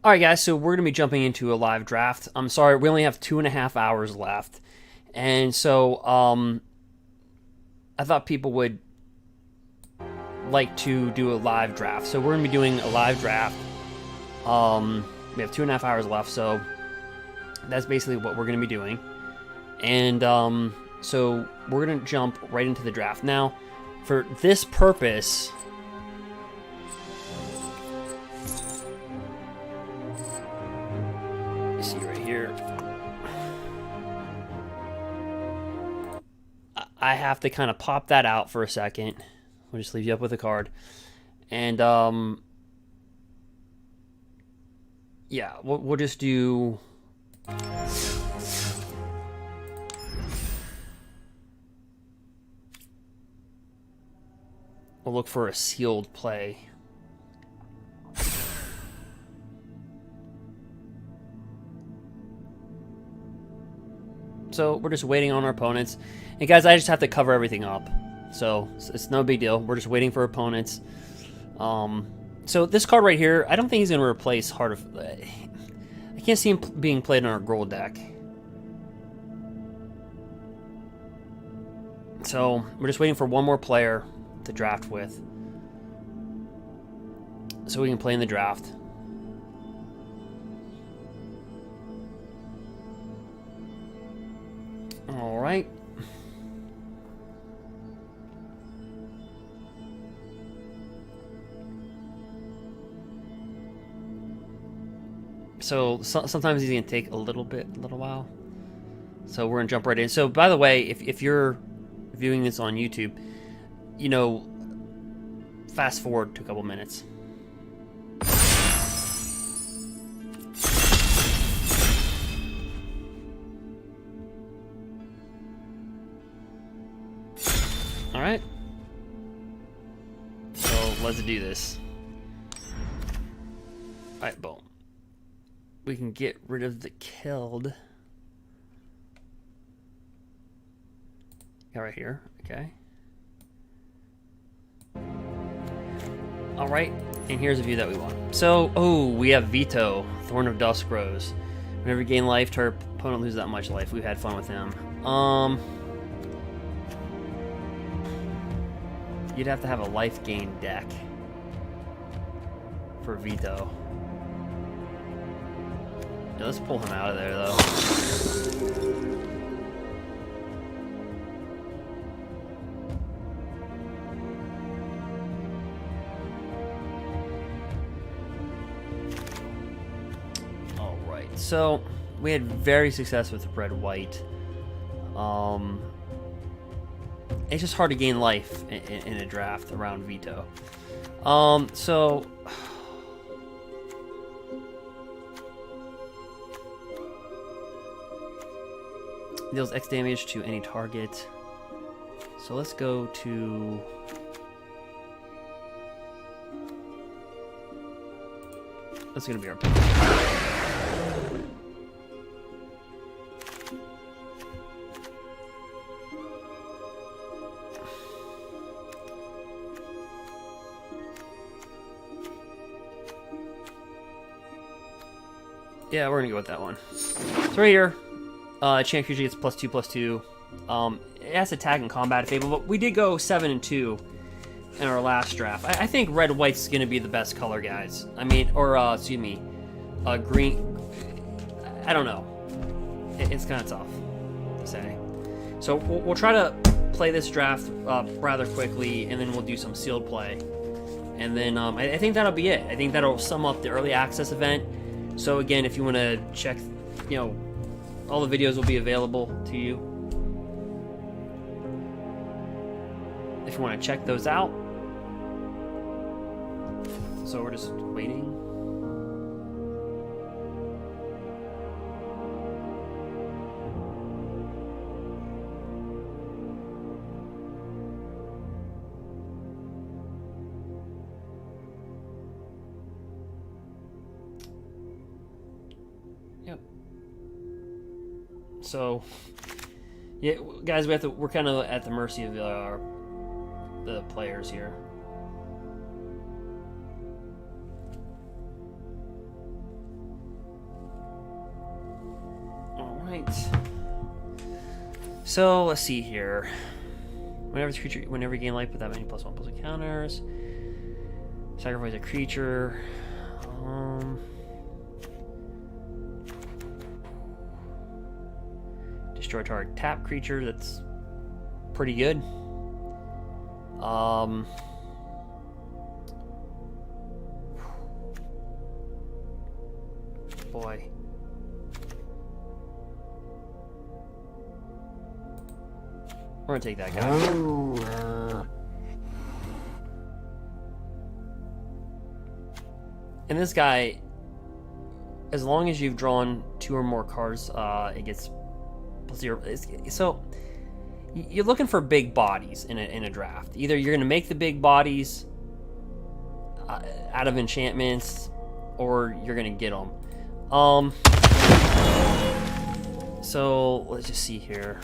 All right, guys. So we're gonna be jumping into a live draft. I'm sorry, we only have 2.5 hours left, and so I thought people would like to do a live draft. So we're gonna be doing a live draft. We have 2.5 hours left, so that's basically what we're gonna be doing. And so we're gonna jump right into the draft now. For this purpose, you see right here, I have to kind of pop that out for a second. We'll just leave you up with a card, and yeah, we'll just do. We'll look for a sealed play. So we're just waiting on our opponents. And guys, I just have to cover everything up. So it's no big deal. We're just waiting for opponents. So this card right here, I don't think he's going to replace Heart of... I can't see him being played on our gruul deck. So we're just waiting for one more player to draft with, so we can play in the draft. All right. So sometimes he's gonna take a little while. So we're gonna jump right in. So by the way, if you're viewing this on YouTube, you know, fast forward to a couple minutes. All right. So let's do this. All right, boom. We can get rid of the killed. Right here, okay. All right, and here's a view that we want. So, oh, we have Veto, Thorn of Dusk Rose. Whenever you gain life, our opponent loses that much life. We've had fun with him. You'd have to have a life gain deck for Veto. Yeah, let's pull him out of there, though. So we had very success with red-white. It's just hard to gain life in a draft around Veto. So deals X damage to any target. So let's go to... That's gonna be our pick. Yeah, we're gonna go with that one. So right here, Champ usually gets +2/+2. It has attack and combat if able, but we did go 7 and 2 in our last draft. I think red-white's gonna be the best color, guys. I mean, or excuse me, green. I don't know. It's kind of tough to say. So we'll try to play this draft rather quickly, and then we'll do some sealed play. And then I think that'll be it. I think that'll sum up the early access event. So again, if you want to check, you know, all the videos will be available to you. If you want to check those out. So we're just waiting. Yep. So, yeah, guys, we're kind of at the mercy of the players here. Right. So let's see here. Whenever you gain life with that many +1/+1 counters, sacrifice a creature. Destroy target tap creature. That's pretty good. Boy. We're gonna take that guy. And this guy, as long as you've drawn 2 or more cards, it gets +0. So you're looking for big bodies in a draft. Either you're gonna make the big bodies out of enchantments, or you're gonna get them. So let's just see here.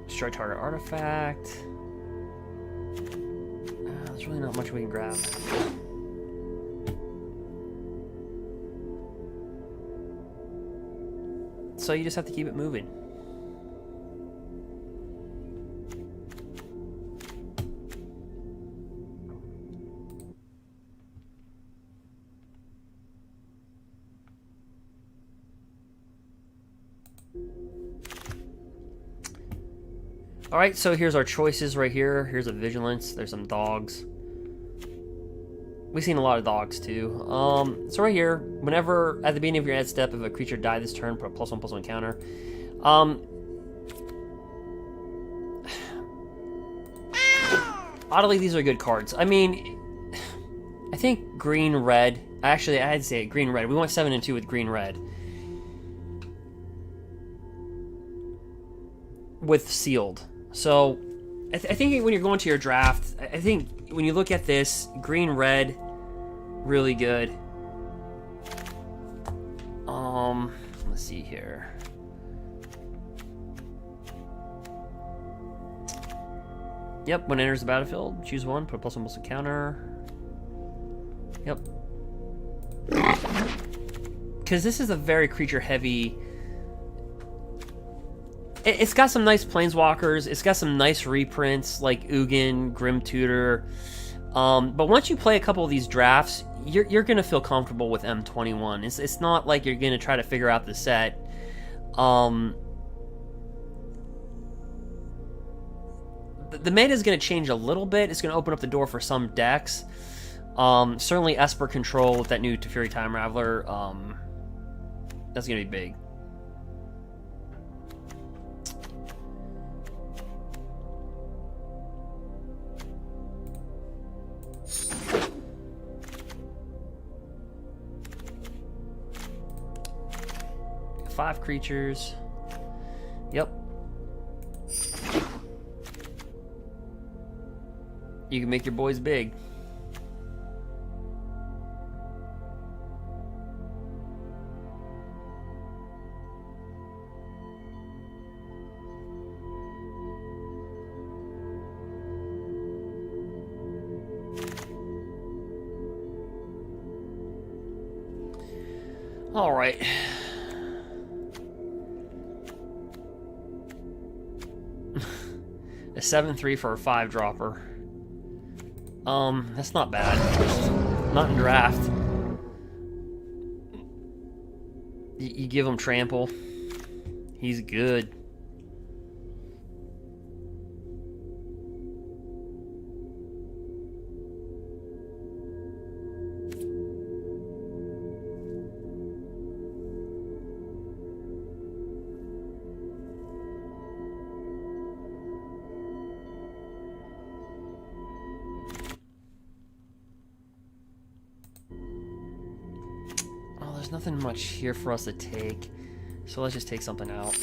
Destroy target artifact. There's really not much we can grab. So you just have to keep it moving. Alright, so here's our choices right here. Here's a vigilance. There's some dogs. We've seen a lot of dogs too. So right here, whenever at the beginning of your end step, if a creature died this turn, put a +1/+1 counter. Oddly, these are good cards. I mean, I think green-red. Actually, I had to say green-red. We went 7 and 2 with green-red. With sealed. So, I think when you're going to your draft, I think when you look at this, green-red, really good. Let's see here. Yep, when it enters the battlefield, choose 1, put a +1/+1 counter. Yep. Because this is a very creature-heavy. It's got some nice planeswalkers. It's got some nice reprints like Ugin, Grim Tutor. But once you play a couple of these drafts, you're gonna feel comfortable with M21. It's not like you're gonna try to figure out the set. The meta is gonna change a little bit. It's gonna open up the door for some decks. Certainly Esper control with that new Teferi Time Raveler. That's gonna be big. Five creatures. Yep. You can make your boys big. All right. A 7/3 for a 5-dropper. That's not bad. Not in draft. You give him trample. He's good. Nothing much here for us to take, so let's just take something out.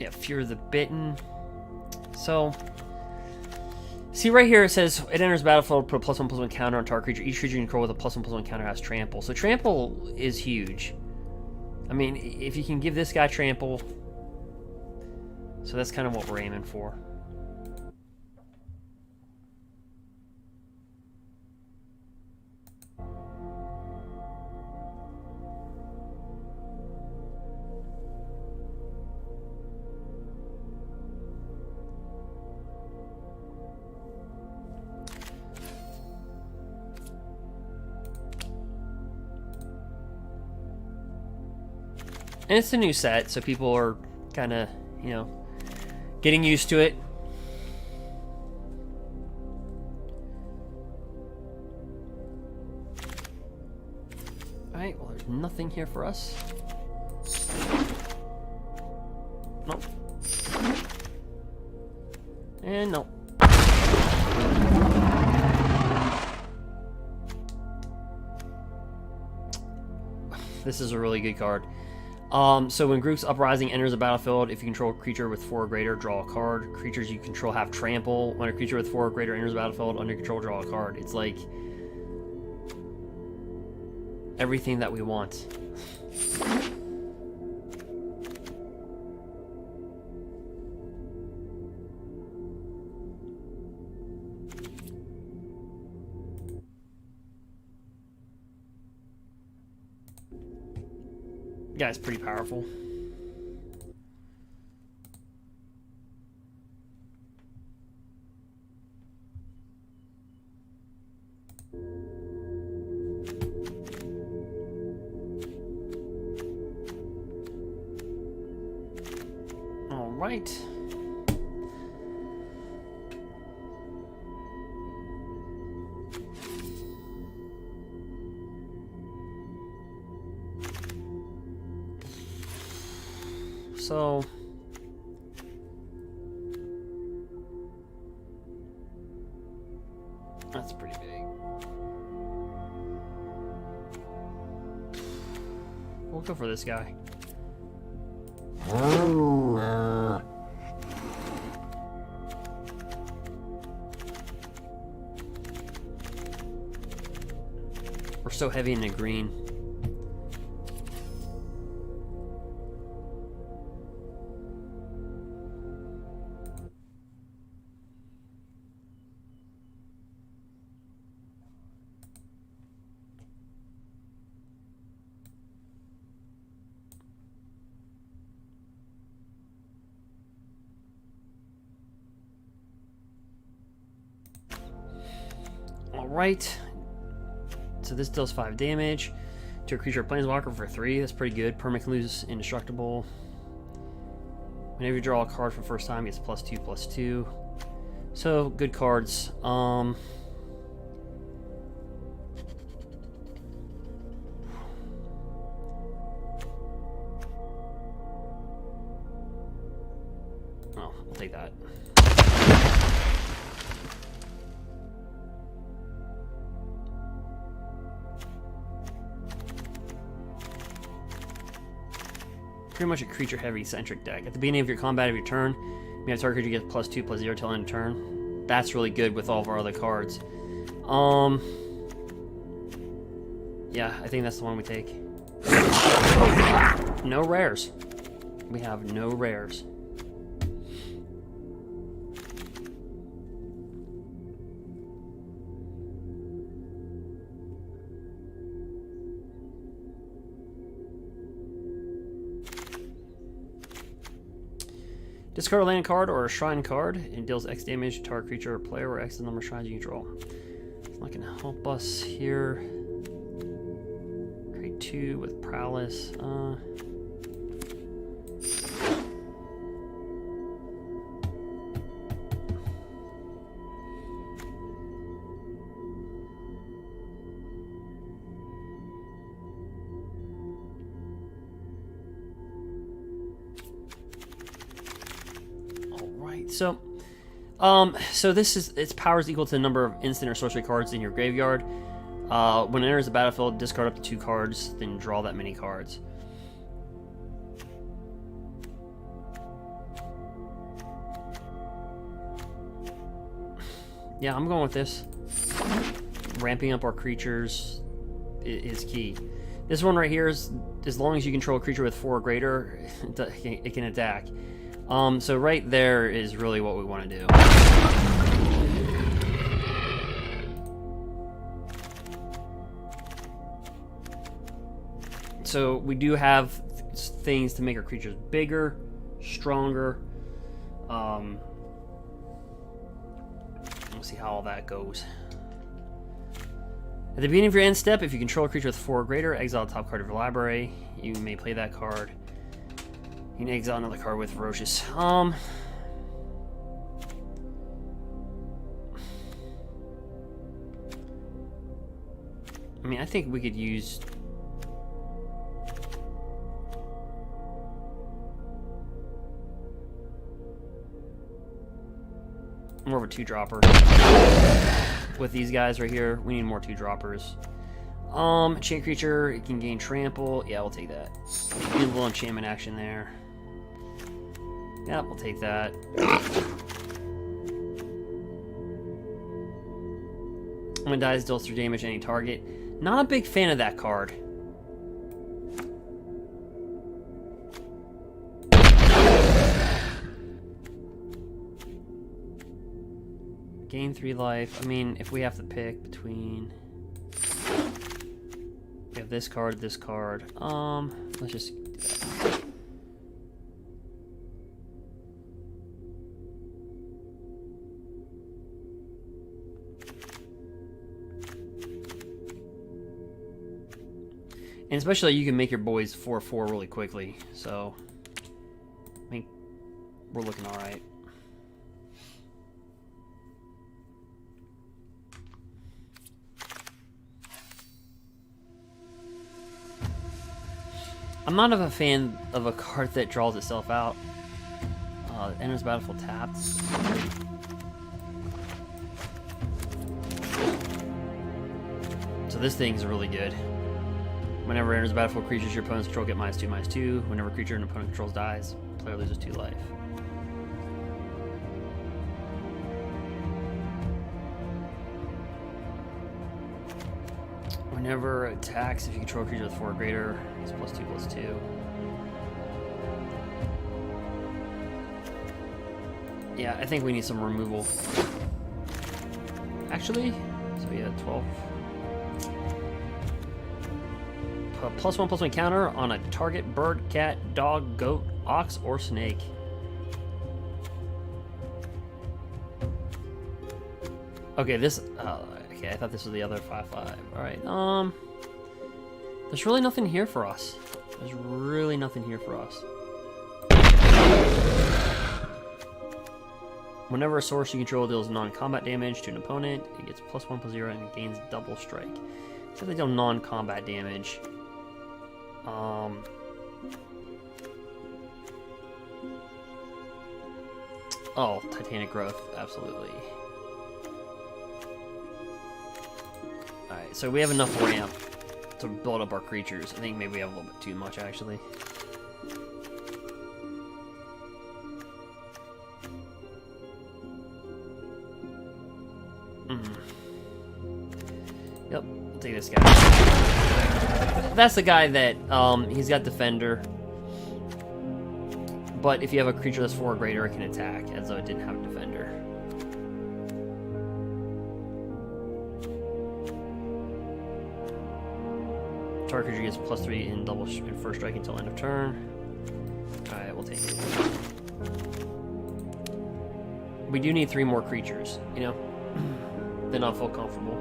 Yeah, Fear the Bitten. So See right here it says it enters the battlefield, put a +1/+1 counter on target creature. Each creature you control with a +1/+1 counter has trample. So trample is huge. I mean, if you can give this guy trample, so that's kind of what we're aiming for. And it's a new set, so people are kind of, you know, getting used to it. Alright, well, there's nothing here for us. Nope. And nope. This is a really good card. So when Group's Uprising enters the battlefield, if you control a creature with 4 or greater, draw a card. Creatures you control have trample. When a creature with 4 or greater enters the battlefield, under control, draw a card. It's like everything that we want. Yeah, it's pretty powerful. All right. So that's pretty big. We'll go for this guy. We're so heavy in the green. Alright, so this deals 5 damage to a creature or planeswalker for 3. That's pretty good. Permanent can lose indestructible. Whenever you draw a card for the first time, it gets +2/+2. So, good cards. Oh, I'll take that. Pretty much a creature-heavy centric deck. At the beginning of your combat of your turn, you have target creature get +2/+0 till end of turn. That's really good with all of our other cards. Yeah, I think that's the one we take. No rares. We have no rares. Discard a land card or a shrine card and deals X damage to target creature or player, or X the number of shrines you control. It's not going to help us here. Create 2 with prowess. So this is, its power is equal to the number of instant or sorcery cards in your graveyard. When it enters the battlefield, discard up to 2 cards, then draw that many cards. Yeah, I'm going with this. Ramping up our creatures is key. This one right here is, as long as you control a creature with 4 or greater, it can attack. So right there is really what we want to do. So we do have things to make our creatures bigger, stronger. We'll see how all that goes. At the beginning of your end step, if you control a creature with 4 or greater, exile the top card of your library. You may play that card. You can exile another card with Ferocious. I mean, I think we could use... more of a 2-dropper. With these guys right here, we need more 2-droppers. Enchant creature, it can gain trample. Yeah, we'll take that. Need a little enchantment action there. Yeah, we'll take that. When it dies, deals 3 damage to any target. Not a big fan of that card. Gain 3 life. I mean, if we have to pick between... we have this card, this card. Let's just do that. And especially you can make your boys 4/4 really quickly, so I think we're looking alright. I'm not a fan of a card that draws itself out. Enters battlefield tapped. So this thing's really good. Whenever it enters battlefield, creatures your opponents control get -2/-2. Whenever a creature an opponent controls dies, player loses 2 life. Whenever it attacks, if you control a creature with 4 or greater, it's +2/+2. Yeah, I think we need some removal. Actually, so yeah, 12. +1/+1 counter on a target bird, cat, dog, goat, ox, or snake. Okay, this. Okay, I thought this was the other 5/5. All right. There's really nothing here for us. There's really nothing here for us. Whenever a source you control deals non-combat damage to an opponent, it gets +1/+0 and gains double strike. So they deal non-combat damage. Oh, Titanic Growth, absolutely. Alright, so we have enough ramp to build up our creatures. I think maybe we have a little bit too much, actually. Yep, I'll take this guy. That's the guy that, he's got Defender. But if you have a creature that's 4 or greater, it can attack, as though it didn't have a Defender. Target creature gets +3 in first strike until end of turn. Alright, we'll take it. We do need 3 more creatures, you know? Then I'll feel comfortable.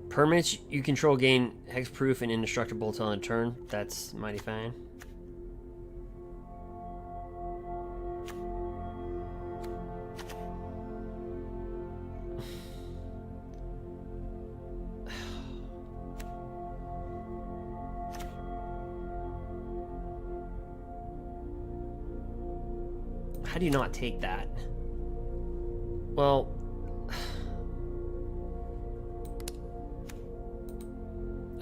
Permanents you control gain hexproof and indestructible until end of turn. That's mighty fine. How do you not take that? Well,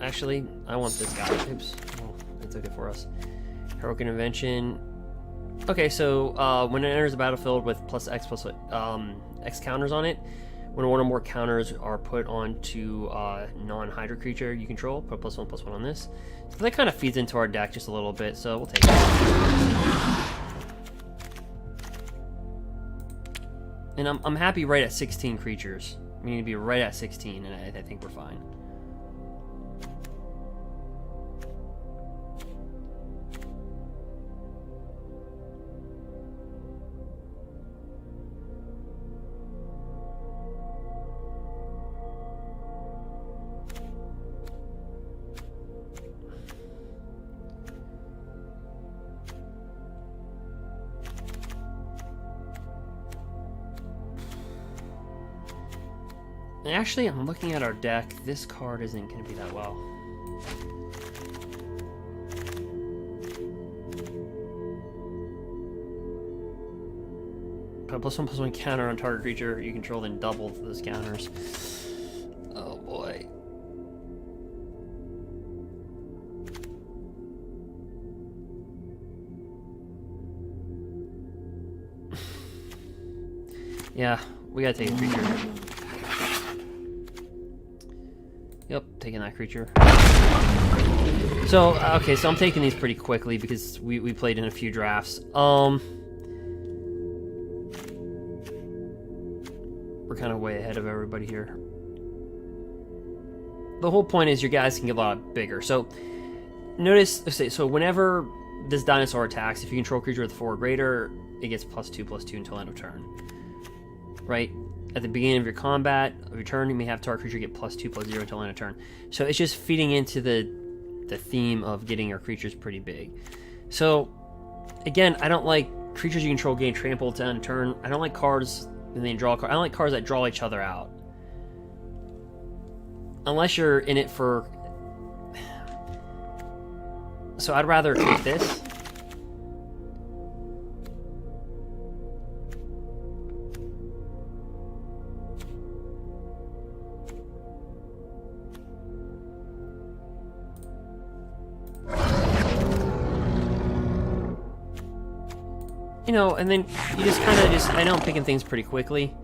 actually, I want this guy. Oops, oh, they took it for us. Heroic Intervention. Okay, so when it enters the battlefield with plus X counters on it, when one or more counters are put onto non-Hydra creature you control, put +1/+1 on this. So that kind of feeds into our deck just a little bit, so we'll take it. And I'm happy right at 16 creatures. We need to be right at 16, and I think we're fine. Actually, I'm looking at our deck. This card isn't going to be that well. Put +1/+1 counter on target creature you control, then double those counters. Oh boy. Yeah, we gotta take a creature. Yep, taking that creature. So, okay, so I'm taking these pretty quickly because we played in a few drafts. We're kind of way ahead of everybody here. The whole point is your guys can get a lot bigger. So, notice, so whenever this dinosaur attacks, if you control a creature with 4 or greater, it gets +2/+2 until end of turn. Right? At the beginning of your combat, of your turn, you may have target creature get +2/+0 until end of turn. So it's just feeding into the theme of getting your creatures pretty big. So, again, I don't like creatures you control gain trample to end of turn. I don't like cards and then draw a card. I don't like cards that draw each other out. Unless you're in it for... So I'd rather take this. You know, and then you just kind of I know I'm picking things pretty quickly.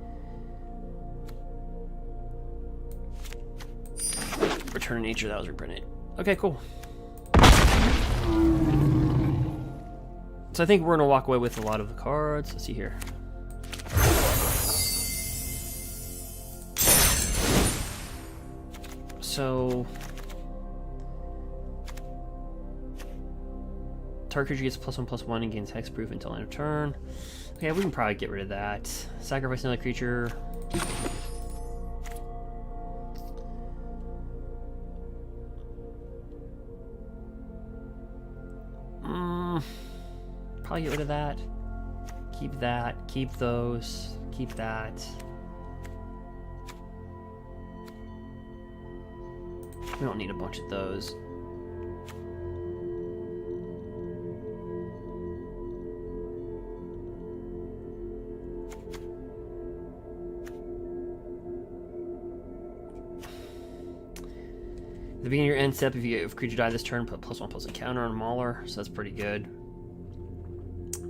Return to nature, that was reprinted. Okay, cool. So I think we're gonna walk away with a lot of the cards. Let's see here. So target creature gets +1/+1 and gains hexproof until end of turn. Okay, we can probably get rid of that. Sacrifice another creature. Probably get rid of that. Keep that. Keep those. Keep that. We don't need a bunch of those. At the beginning of your end step, if creature die this turn, put +1/+1 counter on Mauler, so that's pretty good.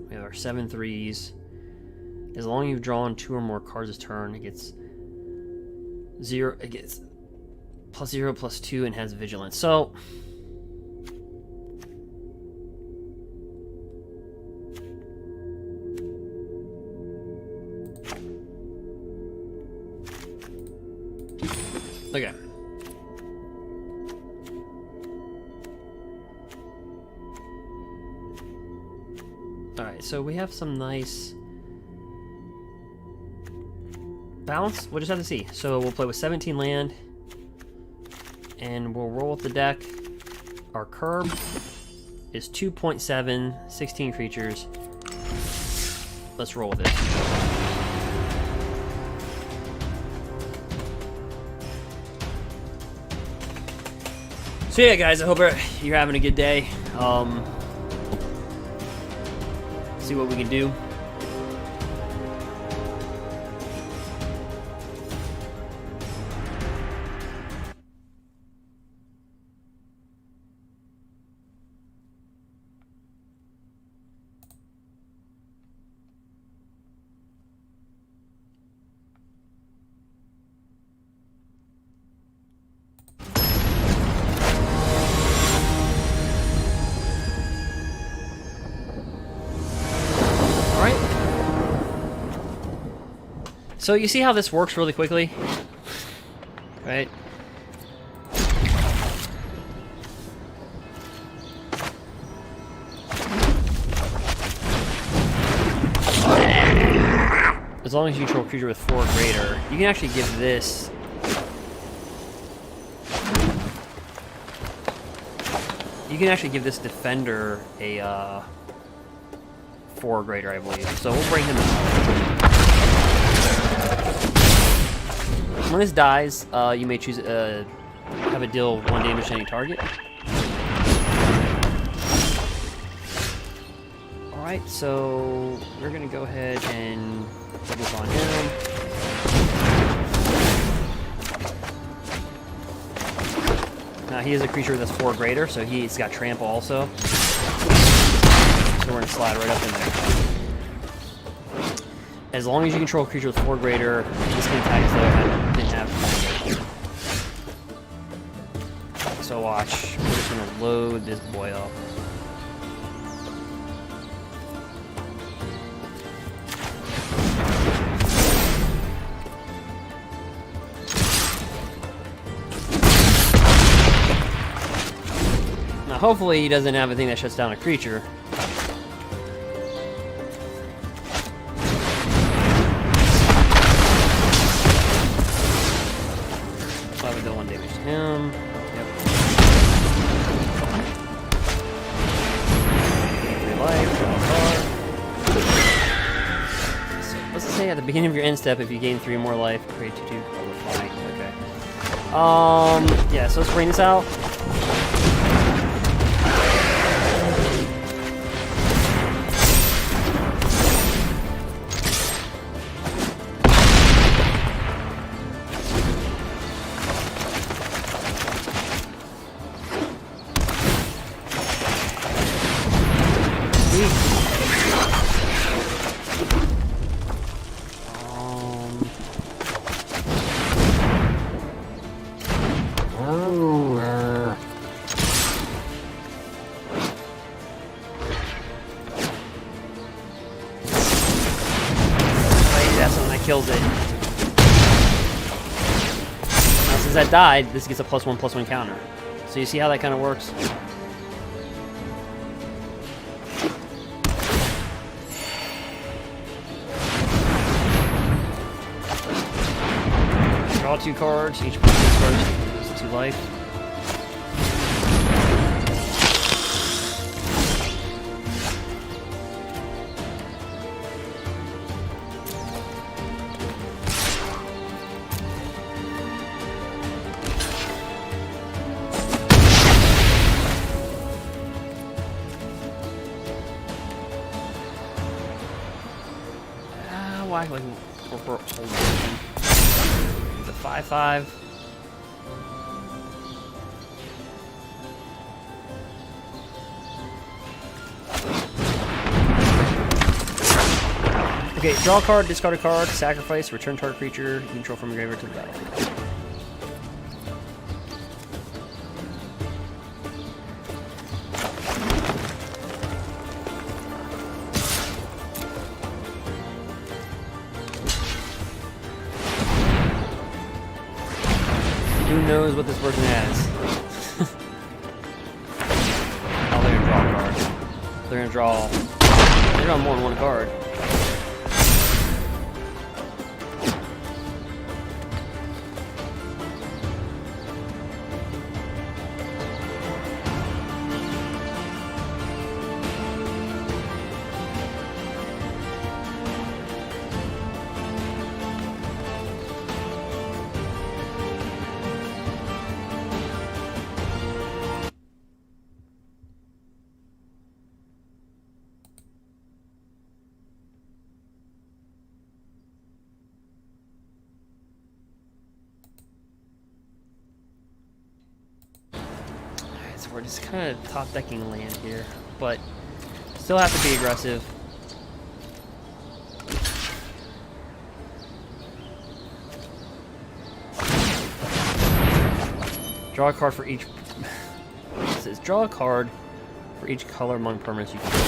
We have our 7/3s. As long as you've drawn 2 or more cards this turn, it gets +0/+2 and has vigilance. So okay. Alright, so we have some nice balance. We'll just have to see. So we'll play with 17 land, and we'll roll with the deck. Our curb is 2.7, 16 creatures. Let's roll with it. So yeah, guys, I hope you're having a good day. See what we can do. So you see how this works really quickly, right? As long as you control a creature with 4 or greater, you can actually give this. You can actually give this defender a 4 or greater, I believe. So we'll bring him out. When this dies, you may choose have it deal 1 damage to any target. Alright, so we're gonna go ahead and put this on him. Now he is a creature that's 4 greater, so he's got trample also. So we're gonna slide right up in there. As long as you control a creature with 4 greater, this can attack as though it didn't have. So watch, we're just gonna load this boy up. Now hopefully he doesn't have a thing that shuts down a creature. Probably do 1 damage to him. Yep. 3 life, draw a card. So let's say at the beginning of your end step, if you gain 3 more life, create 2/2. Okay. Yeah, so let's bring this out. Kills it. Now since that died, this gets a +1/+1 counter. So you see how that kind of works? Draw 2 cards, each person is 2 life. Why? Like, it's a 5/5. Okay, draw a card, discard a card, sacrifice, return target creature you control from your graveyard to the battlefield. Who knows what this person has? Oh, they're gonna draw a card. They're gonna draw more than 1 card. So we're just kind of top decking land here, but still have to be aggressive. Draw a card for each. It says draw a card for each color among permanents you control.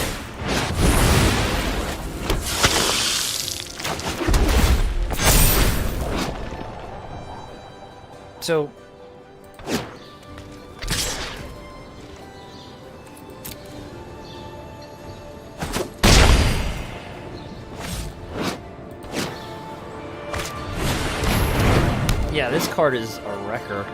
So yeah, this card is a wrecker.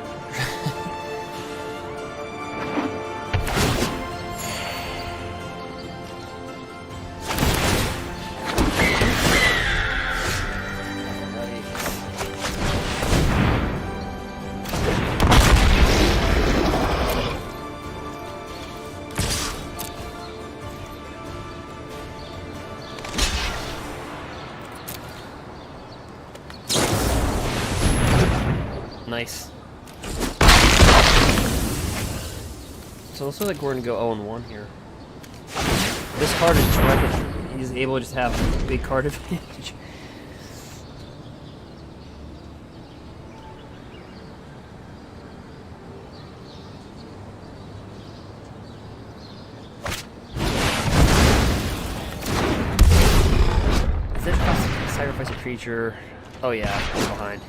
Nice. So it looks like we're gonna go 0-1 here. This card is just wrecking. He's able to just have a big card advantage. Is this sacrifice a creature? Oh yeah, I'm behind.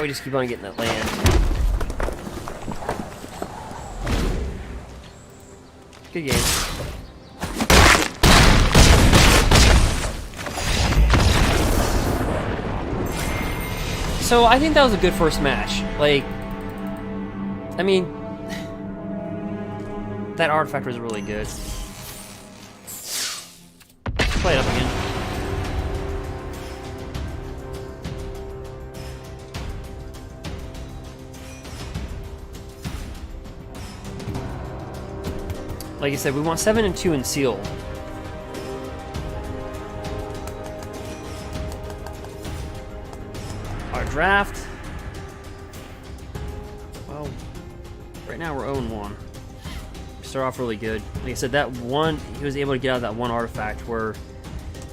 We just keep on getting that land. Good game. So I think that was a good first match. Like, I mean, that artifact was really good. Let's play it up again. Like I said, we want 7 and 2 in sealed. Our draft. Well, right now we're 0-1. Start off really good. Like I said, that one, he was able to get out of that one artifact where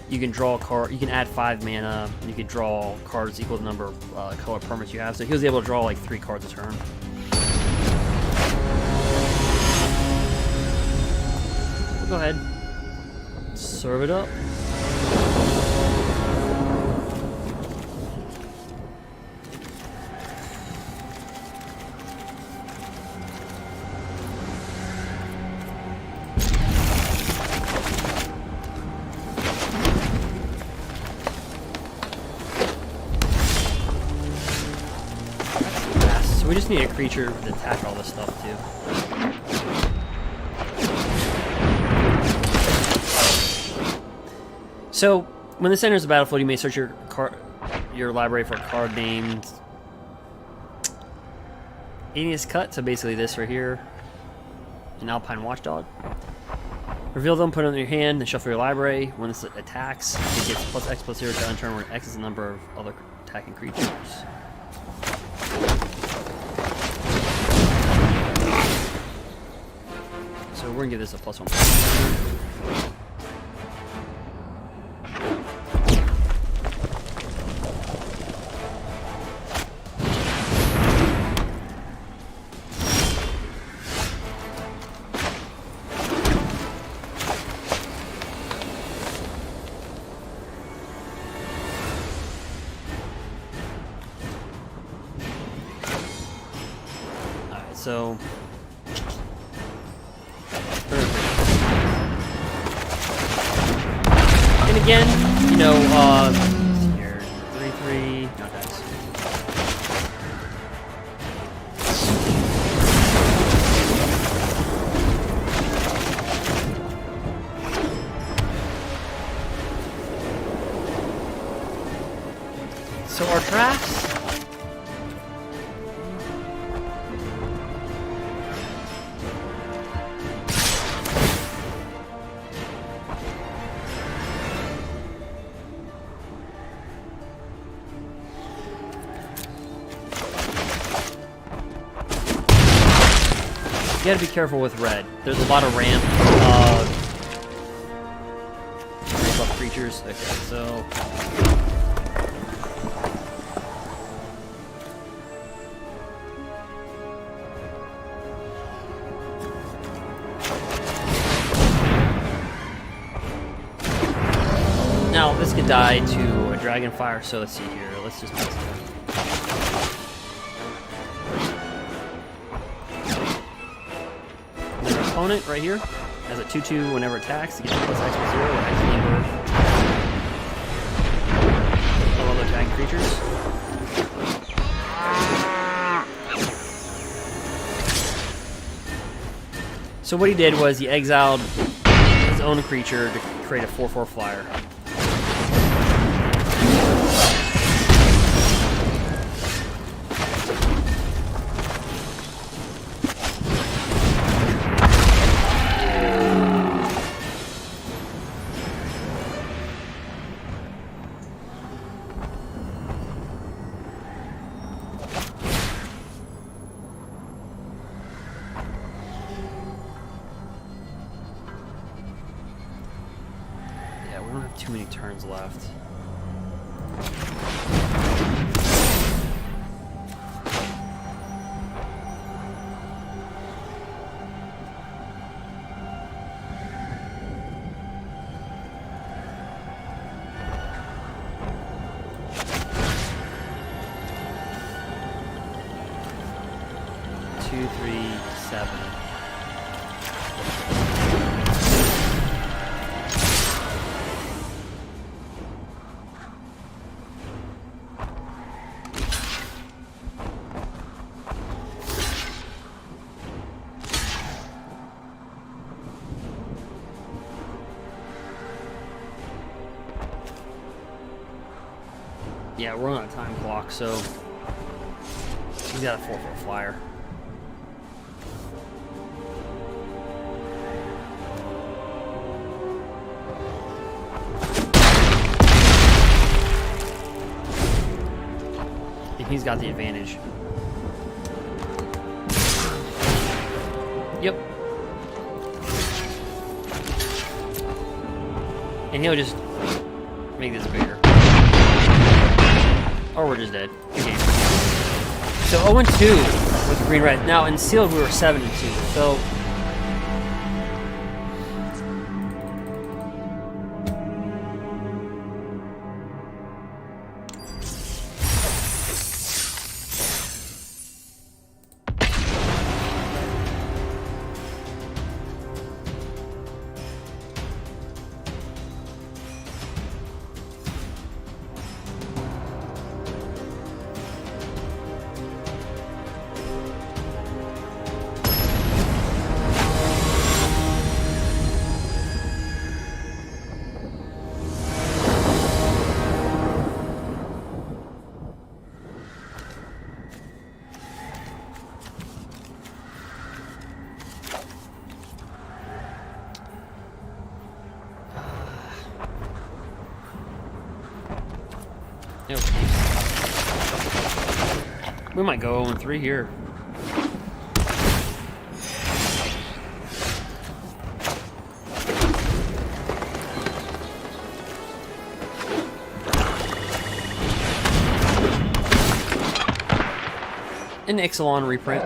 you can draw a card, you can add 5 mana, and you can draw cards equal to the number of color permanents you have. So he was able to draw like 3 cards a turn. Go ahead. Serve it up. So we just need a creature to attack all this stuff too. So, when this enters the battlefield, you may search your library for a card named Aeneas Cut, so basically this right here, an Alpine Watchdog. Reveal them, put them in your hand, then shuffle your library. When this attacks, it gets +X/+0 to unturn, where X is the number of other attacking creatures. So we're gonna give this a +1. So, and again, you know, here, 3/3, no dice. So our drafts. You gotta be careful with red. There's a lot of ramp up creatures. Okay, so die to a dragonfire, so let's see here. Let's just test it. Their opponent right here has a 2/2 whenever it attacks. It gets plus X plus 0 or X number of other attacking creatures. So what he did was he exiled his own creature to create a 4/4 flyer. We don't have too many turns left. Two, 3, 7. Yeah, we're on a time clock, so he's got a 4/4 flyer. And he's got the advantage. Yep. And he'll just make this bigger. Or we're just dead. Good game. So 0-2 with the green-red. Now in sealed we were 7-2. So we might go 0-3 here. An Ixalan reprint.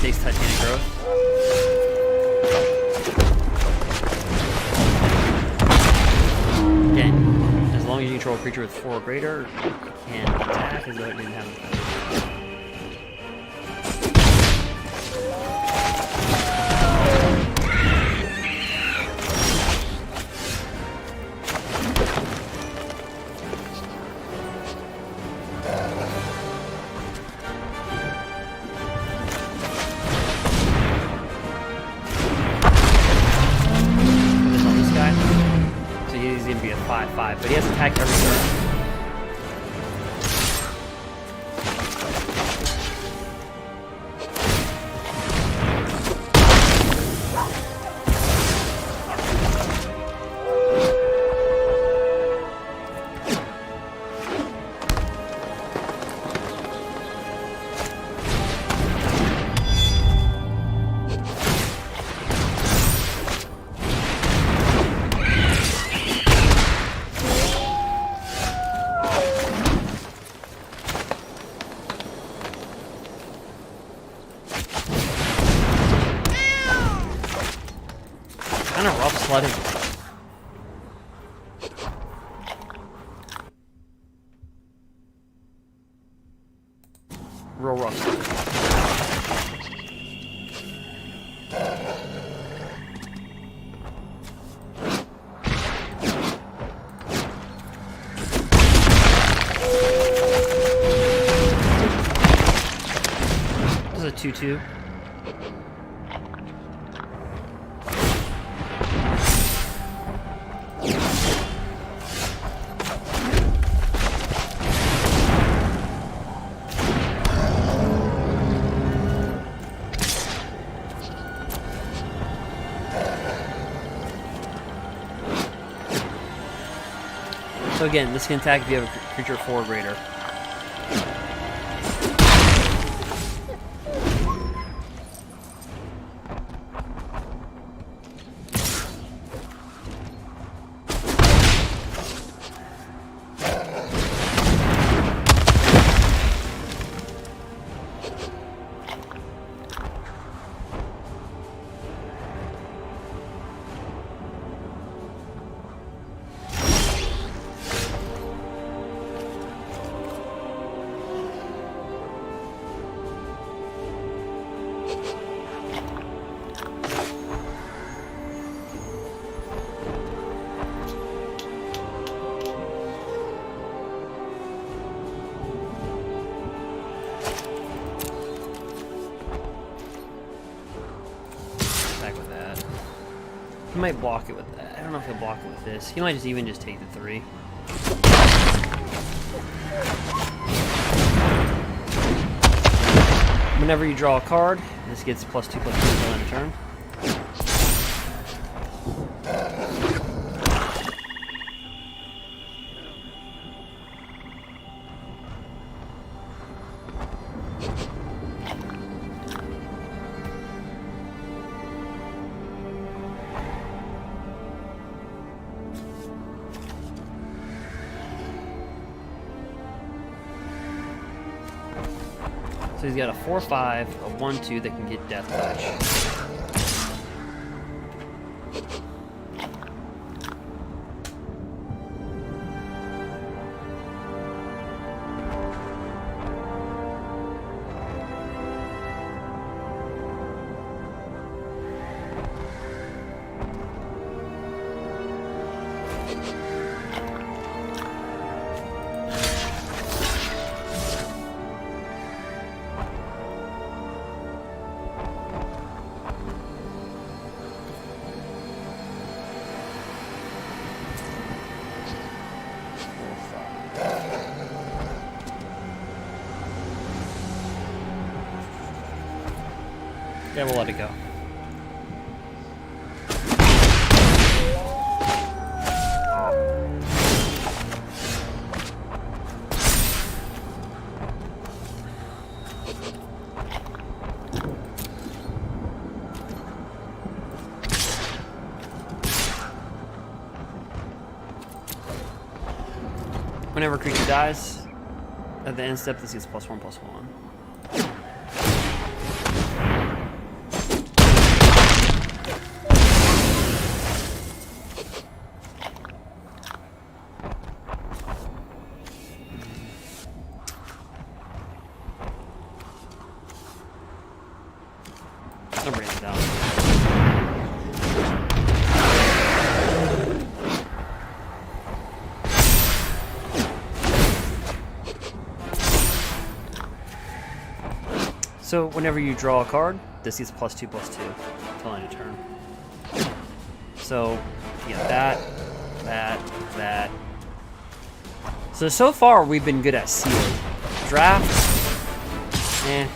Takes Titanic growth. Again, as long as you control a creature with 4 or greater, you can attack as though it didn't have defense. Be a 5/5, but he has attacked every turn. Kind of rough sledding. Real rough sledding. This is a 2-2. So again, this can attack if you have a creature 4 or greater. He might block it with that. I don't know if he'll block it with this. He might just even just take the 3. Whenever you draw a card, this gets +2/+2 until end of turn. So he's got a 4/5, a 1/2 that can get Death Touch. Yeah, we'll let it go. Whenever a creature dies, at the end step, this gets +1/+1. I'll bring it down. So whenever you draw a card, this gets +2/+2 until end of turn. So you get that. So far we've been good at sealing. Draft, eh.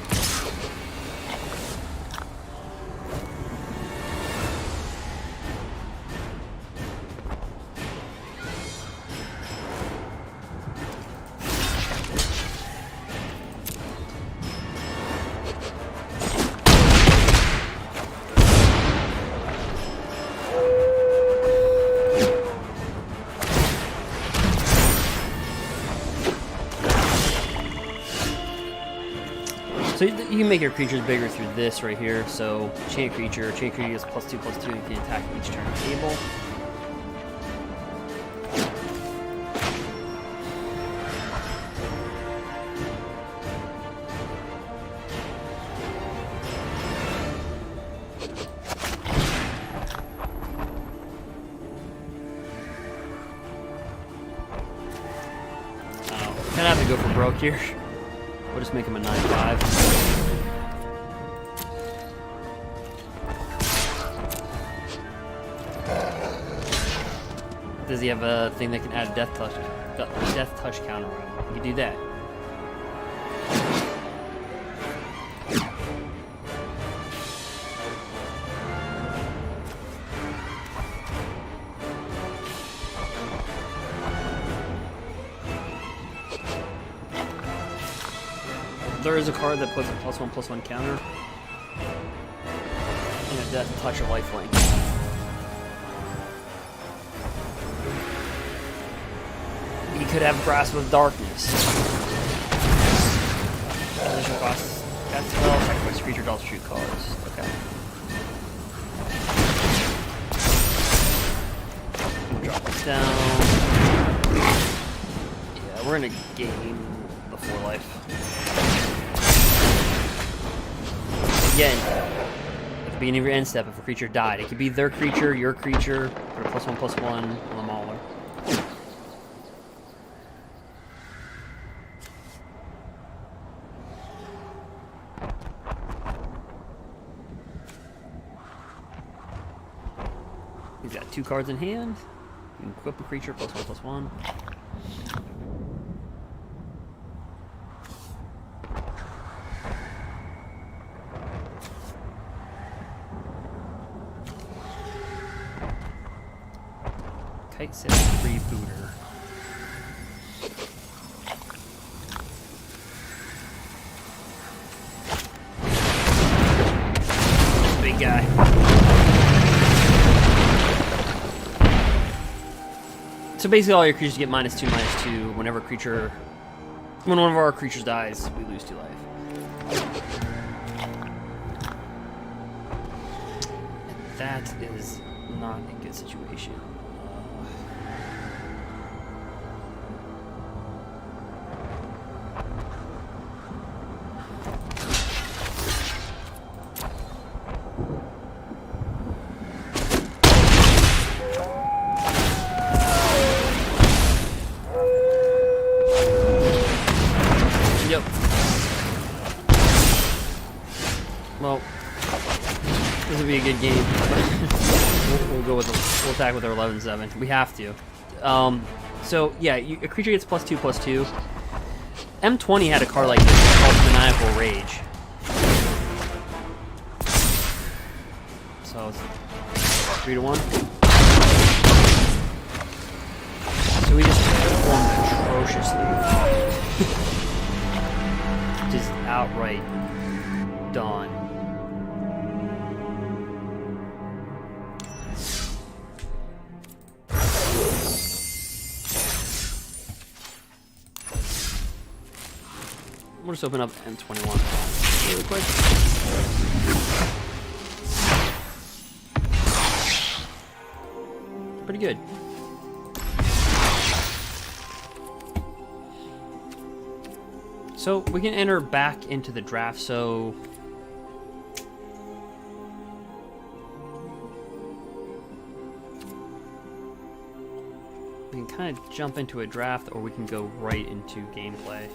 So you can make your creatures bigger through this right here. So enchant creature gets +2/+2, and you can attack each turn table. Kind of have to go for broke here. We'll just make him a 9/5. Does he have a thing that can add death touch counter on him? You can do that. There is a card that puts a +1/+1 counter and a death touch or lifelink. He could have Grasp of Darkness. Additional cost. That's well, sacrifice creature, draws 2 cards. Okay. Drop this down. Yeah, we're gonna gain the 4 life. Again, at the beginning of your end step, if a creature died, it could be their creature, your creature, put a +1/+1 on the mauler. He's got 2 cards in hand. You can equip a creature, +1/+1. Kite set freebooter. Big guy. So basically all your creatures get -2/-2 whenever when one of our creatures dies, we lose 2 life. That is not a good situation. Yep. Well, this would be a good game. We'll go with we'll attack with our 11/7. We have to. So yeah, a creature gets +2/+2. M20 had a card like this called Maniacal Rage. So it's 3/1. So we just performed atrociously. Just outright done. We'll just open up M21 really quick. Pretty good. So we can enter back into the draft, so we can kind of jump into a draft, or we can go right into gameplay.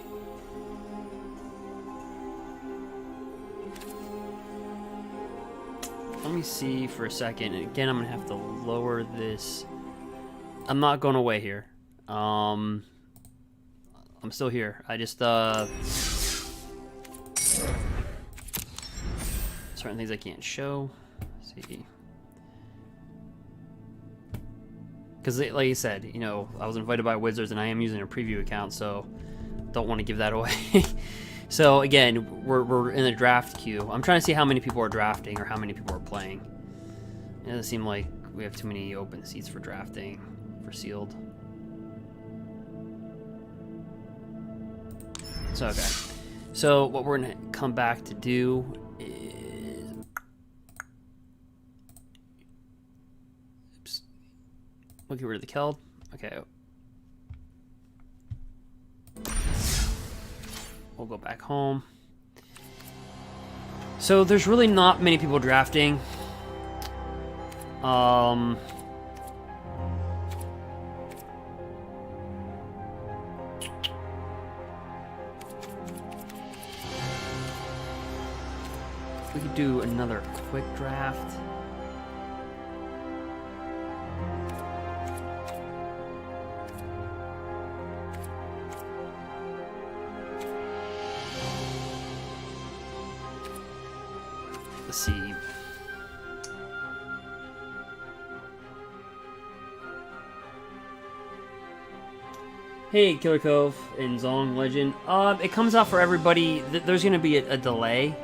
Let me see for a second. And again, I'm gonna have to lower this. I'm not going away here. I'm still here. I just certain things I can't show. Let's see, because like you said, you know, I was invited by Wizards, and I am using a preview account, so don't want to give that away. So again, we're in the draft queue. I'm trying to see how many people are drafting or how many people are playing. It doesn't seem like we have too many open seats for drafting for sealed. So okay, So what we're gonna come back to do is, oops, we'll get rid of the Keld. Okay. We'll go back home. So there's really not many people drafting. We could do another quick draft. Let's see. Hey, Killer Cove and Zong Legend. It comes out for everybody. There's going to be a delay.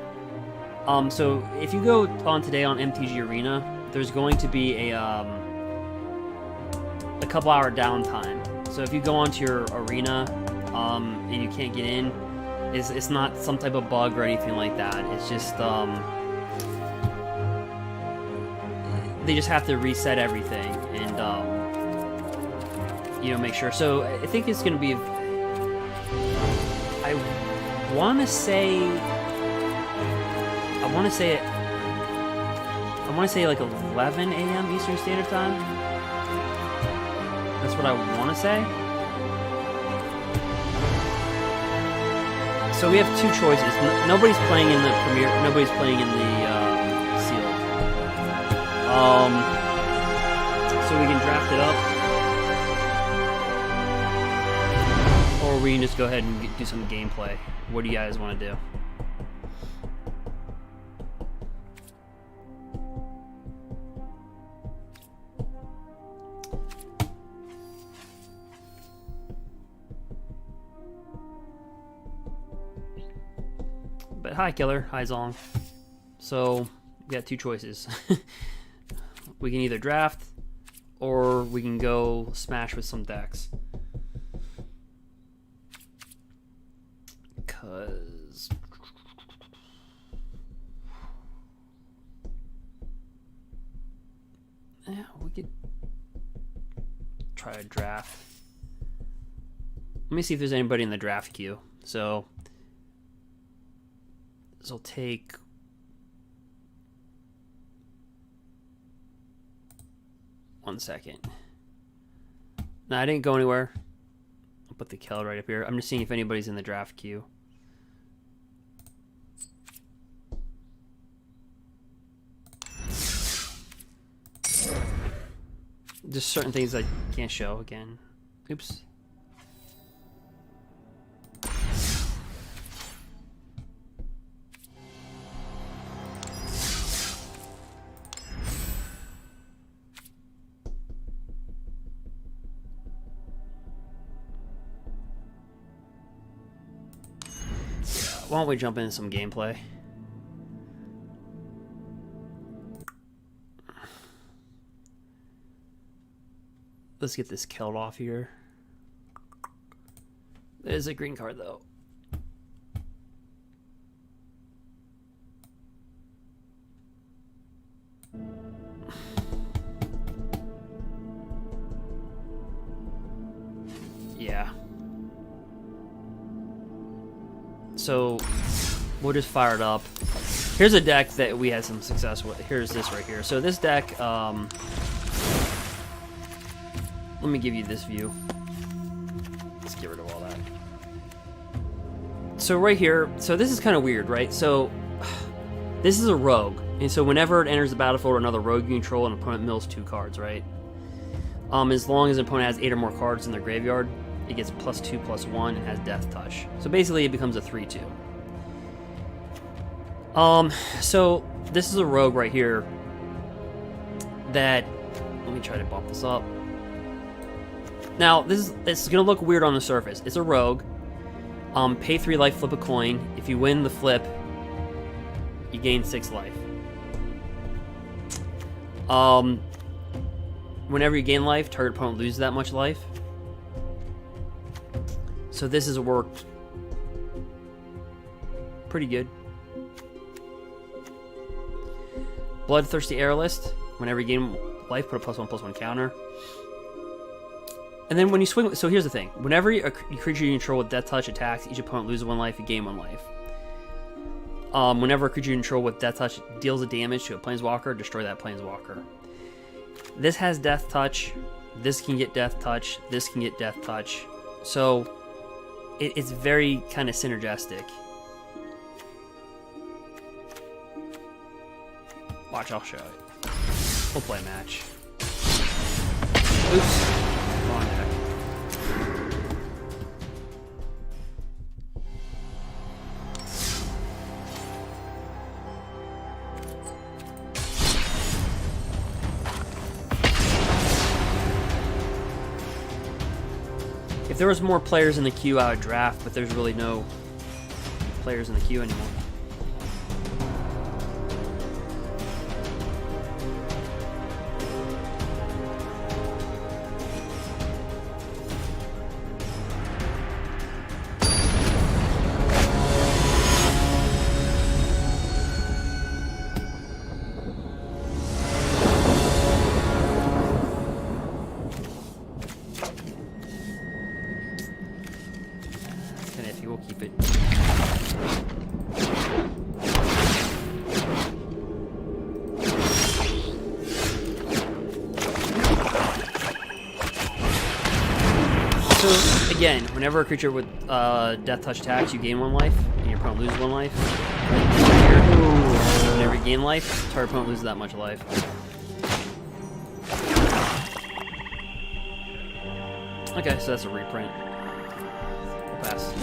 So if you go on today on MTG Arena, there's going to be a couple hour downtime. So if you go onto your arena and you can't get in, it's not some type of bug or anything like that. It's just they just have to reset everything and you know, make sure. So I think it's going to be. I want to say like 11 a.m. Eastern Standard Time. That's what I want to say. So we have two choices. Nobody's playing in the Premier. Nobody's playing in the Sealed. So we can draft it up, or we can just go ahead and do some gameplay. What do you guys want to do? But hi, Killer. Hi, Zong. So we got two choices. We can either draft, or we can go smash with some decks. Because yeah, we could try a draft. Let me see if there's anybody in the draft queue. So this will take one second. No, I didn't go anywhere. I'll put the Keld right up here. I'm just seeing if anybody's in the draft queue. Just certain things I can't show again. Oops. Why don't we jump into some gameplay? Let's get this Keld off here. There's a green card though. Yeah. So we'll just fire it up. Here's a deck that we had some success with. Here's this right here. So this deck, let me give you this view. Let's get rid of all that. So right here, so this is kind of weird, right? So this is a rogue, and so whenever it enters the battlefield or another rogue you control, an opponent mills 2 cards, right? As long as an opponent has 8 or more cards in their graveyard, it gets +2/+1 and has Death Touch. So basically it becomes a 3/2. So this is a rogue right here that, let me try to bump this up. Now it's gonna look weird on the surface. It's a rogue. Pay 3 life, flip a coin. If you win the flip, you gain 6 life. Whenever you gain life, target opponent loses that much life. So this has worked Pretty good. Bloodthirsty Airlist. Whenever you gain life, put a +1/+1 counter. And then when you swing... So here's the thing. Whenever a creature you control with Death Touch attacks, each opponent loses 1 life, you gain 1 life. Whenever a creature you control with Death Touch deals a damage to a planeswalker, destroy that planeswalker. This has Death Touch. This can get Death Touch. This can get Death Touch. So it's very kind of synergistic. Watch, I'll show it. We'll play a match. Oops. Wrong deck. If there was more players in the queue, I would draft, but there's really no players in the queue anymore. Again, whenever a creature with Death Touch attacks, you gain 1 life, and your opponent loses 1 life. Whenever you gain life, target opponent loses that much life. Okay, so that's a reprint. We'll pass.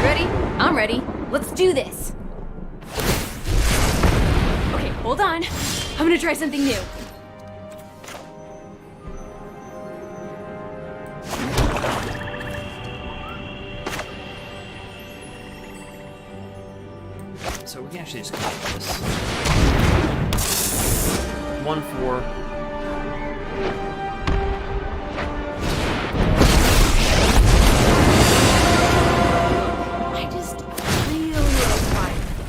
Ready? I'm ready. Let's do this. Hold on. I'm gonna try something new. So we can actually just copy this. 1/4. I just really want to.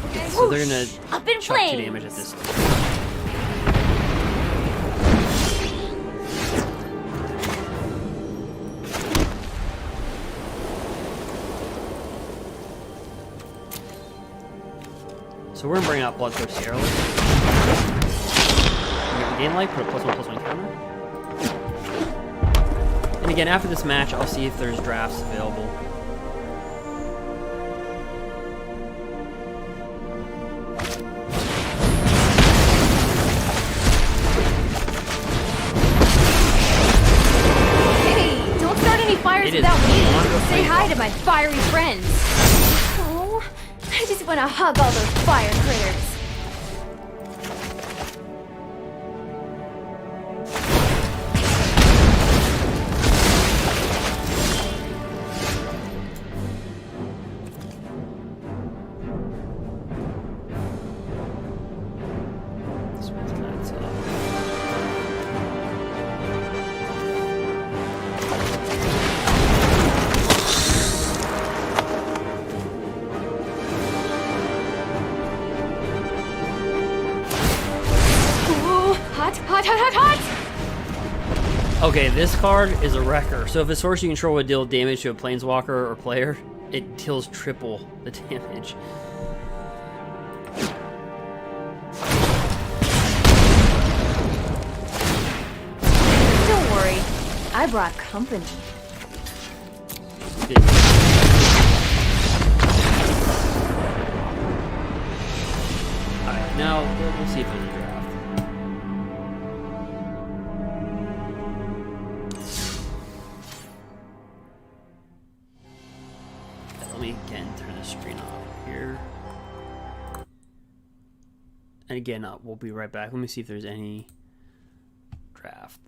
Okay, so they're gonna up in chuck 2 flames. damage at this. So we're gonna bring out Bloodthirsty Airlist. Gain life, put a +1/+1 counter. And again, after this match, I'll see if there's drafts available. Hey, don't start any fires without me. Say hi to my fiery friends. Oh, I just want to hug all those fire critters. This one's kind of tough. Hot. Okay, this card is a wrecker. So if a source you control would deal damage to a planeswalker or player, it deals triple the damage. Don't worry, I brought company. Good. Alright, now we'll see if there's a draft. Let me again turn the screen off here. And again, we'll be right back. Let me see if there's any draft.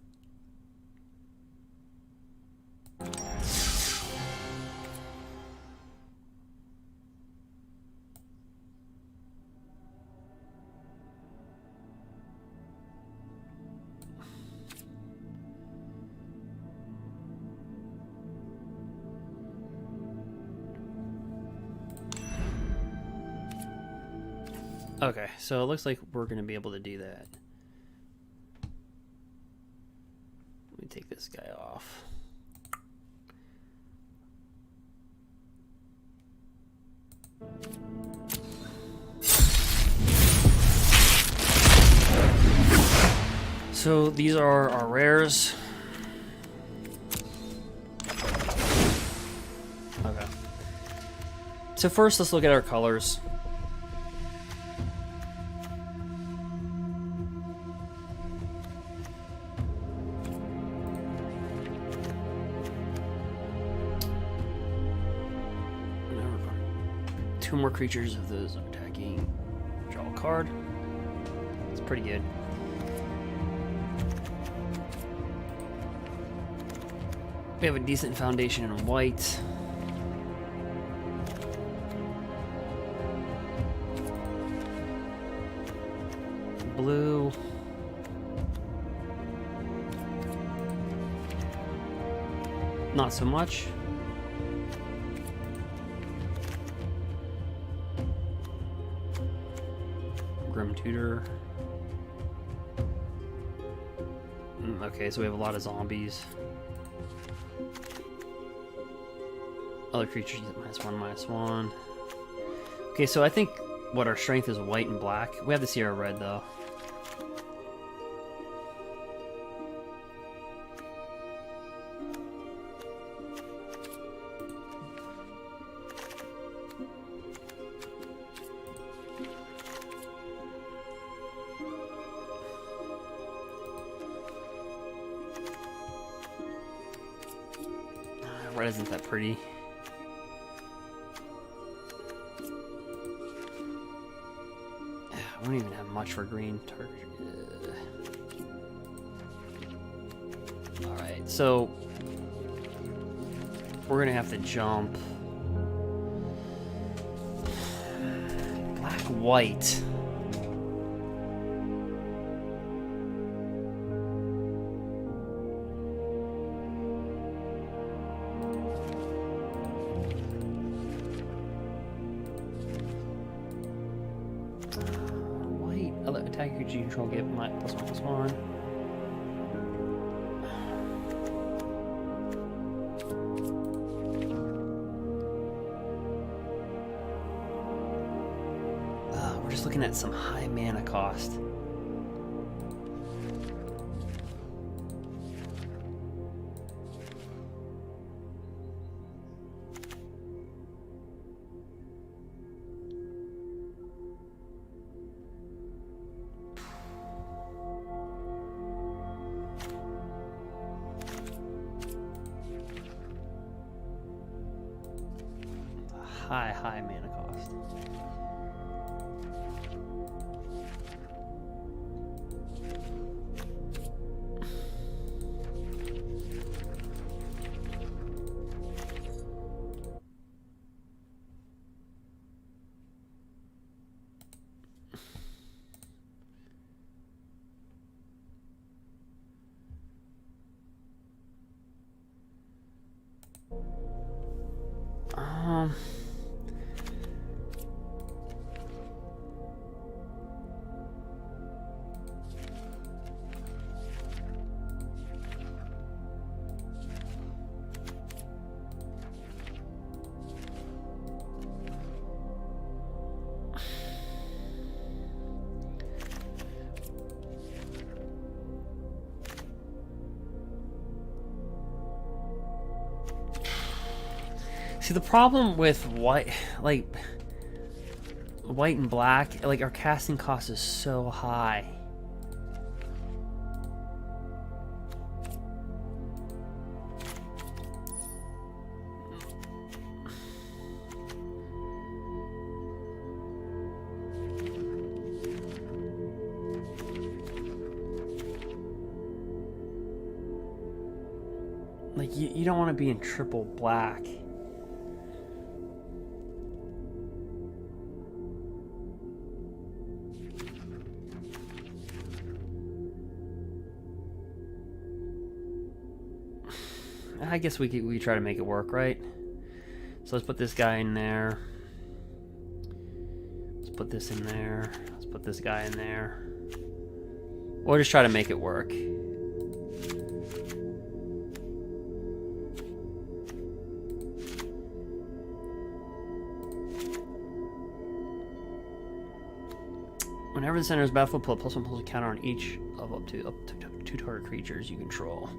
Okay, so it looks like we're going to be able to do that. Let me take this guy off. So these are our rares. Okay. So first, let's look at our colors. Two more creatures of those are attacking. Draw a card. It's pretty good. We have a decent foundation in white. Blue. Not so much. Tutor. Okay, so we have a lot of zombies. Other creatures get -1/-1. Okay, so I think what our strength is white and black. We have to see our red though. Red isn't that pretty. I don't even have much for green. Alright, so we're gonna have to jump. Black, white. Attack your G control, get my +1/+1. We're just looking at some high mana cost. High mana cost. See, the problem with white and black, like, our casting cost is so high. Like, you don't want to be in triple black. I guess we try to make it work, right? So let's put this guy in there. Let's put this in there. Let's put this guy in there. Or just try to make it work. Whenever the center is battlefield, put a +1/+1 counter on each of up to 2 target creatures you control.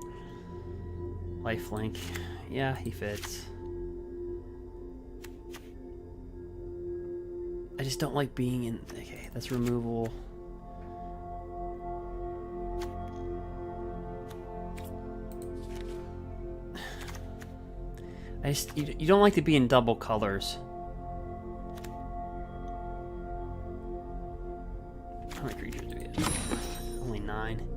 Lifelink. Yeah, he fits. I just don't like being in... Okay, that's removal. You don't like to be in double colors. How many creatures do we have? Only 9.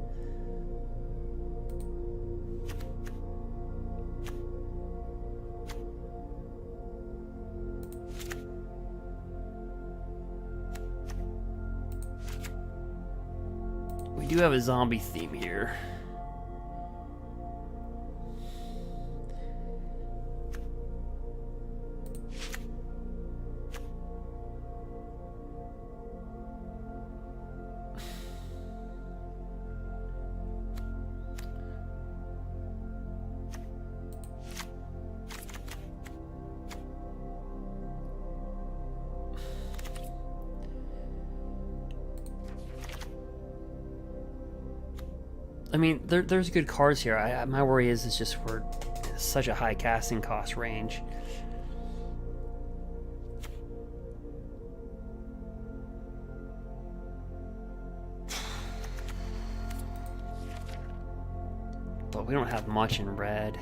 We do have a zombie theme here. I mean, there's good cards here. My worry is it's just we're such a high casting cost range. But we don't have much in red.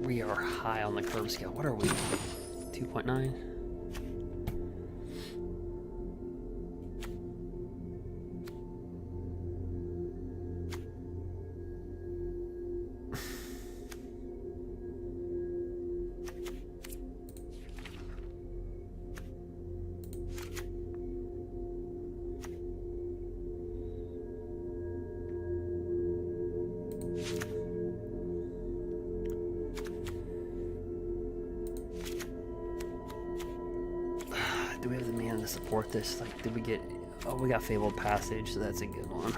We are high on the curve scale. What are we? 2.9? Do we have the mana to support this? Like, did we get... Oh, we got Fabled Passage, so that's a good one.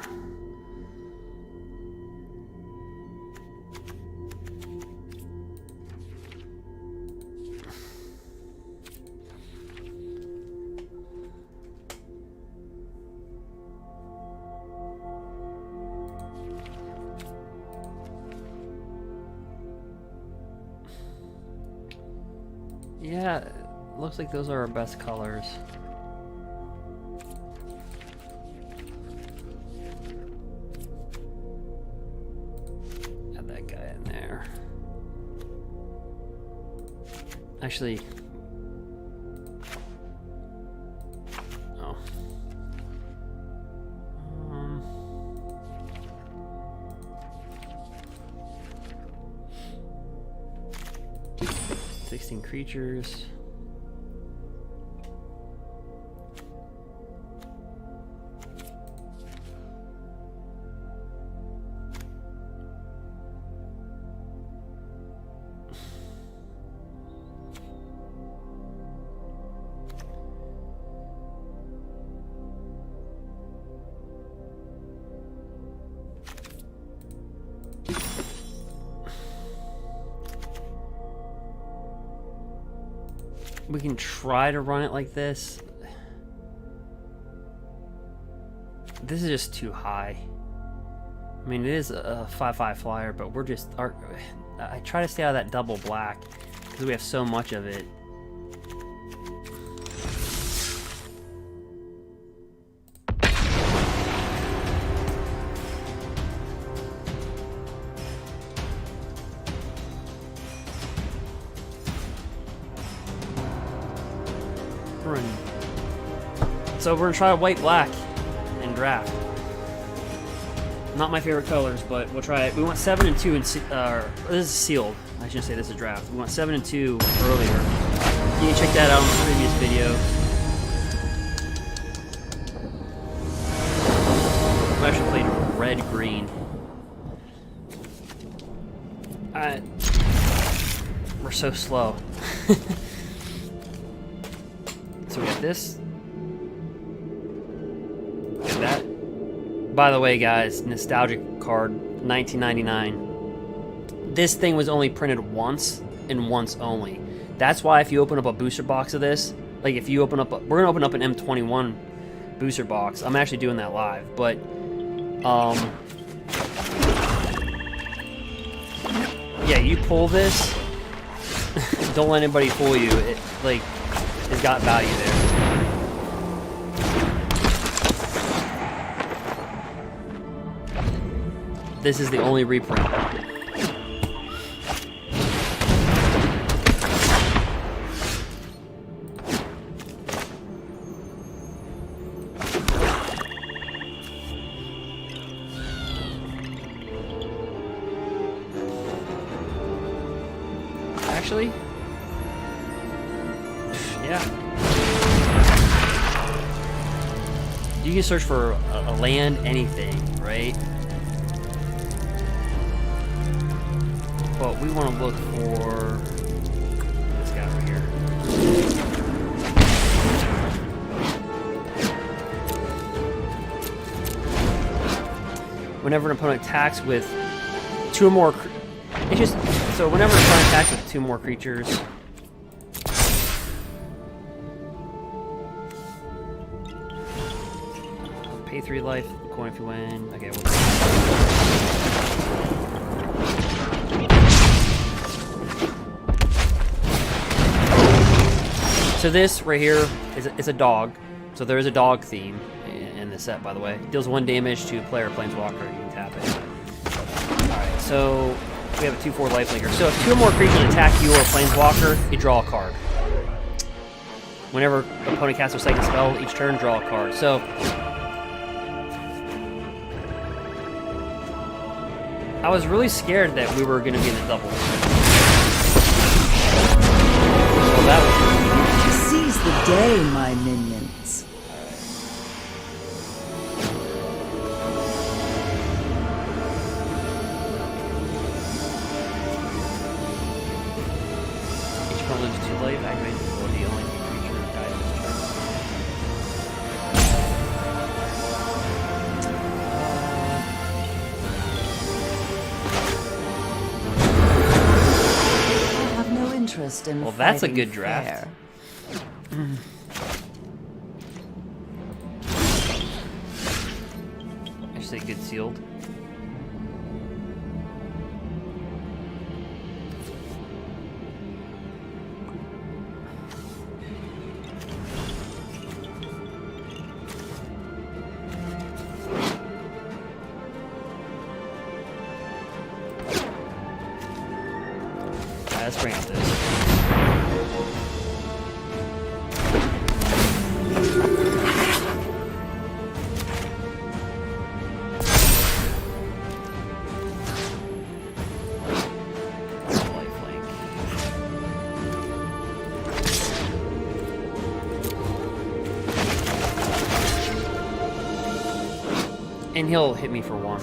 Yeah, looks like those are our best colors. Add that guy in there. Actually, oh. 16 creatures. We can try to run it like this. This is just too high. I mean, it is a 5/5 flyer, but we're just... I try to stay out of that double black because we have so much of it. So we're gonna try white black and draft. Not my favorite colors, but we'll try it. We want 7 and 2 and this is sealed. I shouldn't say this is draft. We want 7 and 2 earlier. You can check that out in the previous video. red, green. We're so slow. So we got this. Got that. By the way, guys, nostalgic card, 1999. This thing was only printed once and once only. That's why if you open up a booster box of this, like if you open up, we're gonna open up an M21 booster box. I'm actually doing that live, but yeah, you pull this. Don't let anybody fool you. It like it's got value there. This is the only reprint. Actually, yeah. You can search for a land, anything, right? But we want to look for this guy over here. Whenever an opponent attacks with two or more, it's just so whenever an opponent attacks with two more creatures, pay 3 life, coin if you win. Okay, we'll so this right here is a dog. So there is a dog theme in the set, by the way. It deals 1 damage to player planeswalker. You can tap it. Alright, so we have a 2/4 lifelinker. So if 2 or more creatures attack you or a planeswalker, you draw a card. Whenever the opponent casts a second spell, each turn draw a card. So I was really scared that we were going to be in the double. Well, that was seize the day, my minions. each one loses 2 life, activate the ability only if the creature dies this I have no interest in Well, that's a fighting good draft. fair. Actually, good sealed. Let's bring up this. Lifelink. And he'll hit me for 1.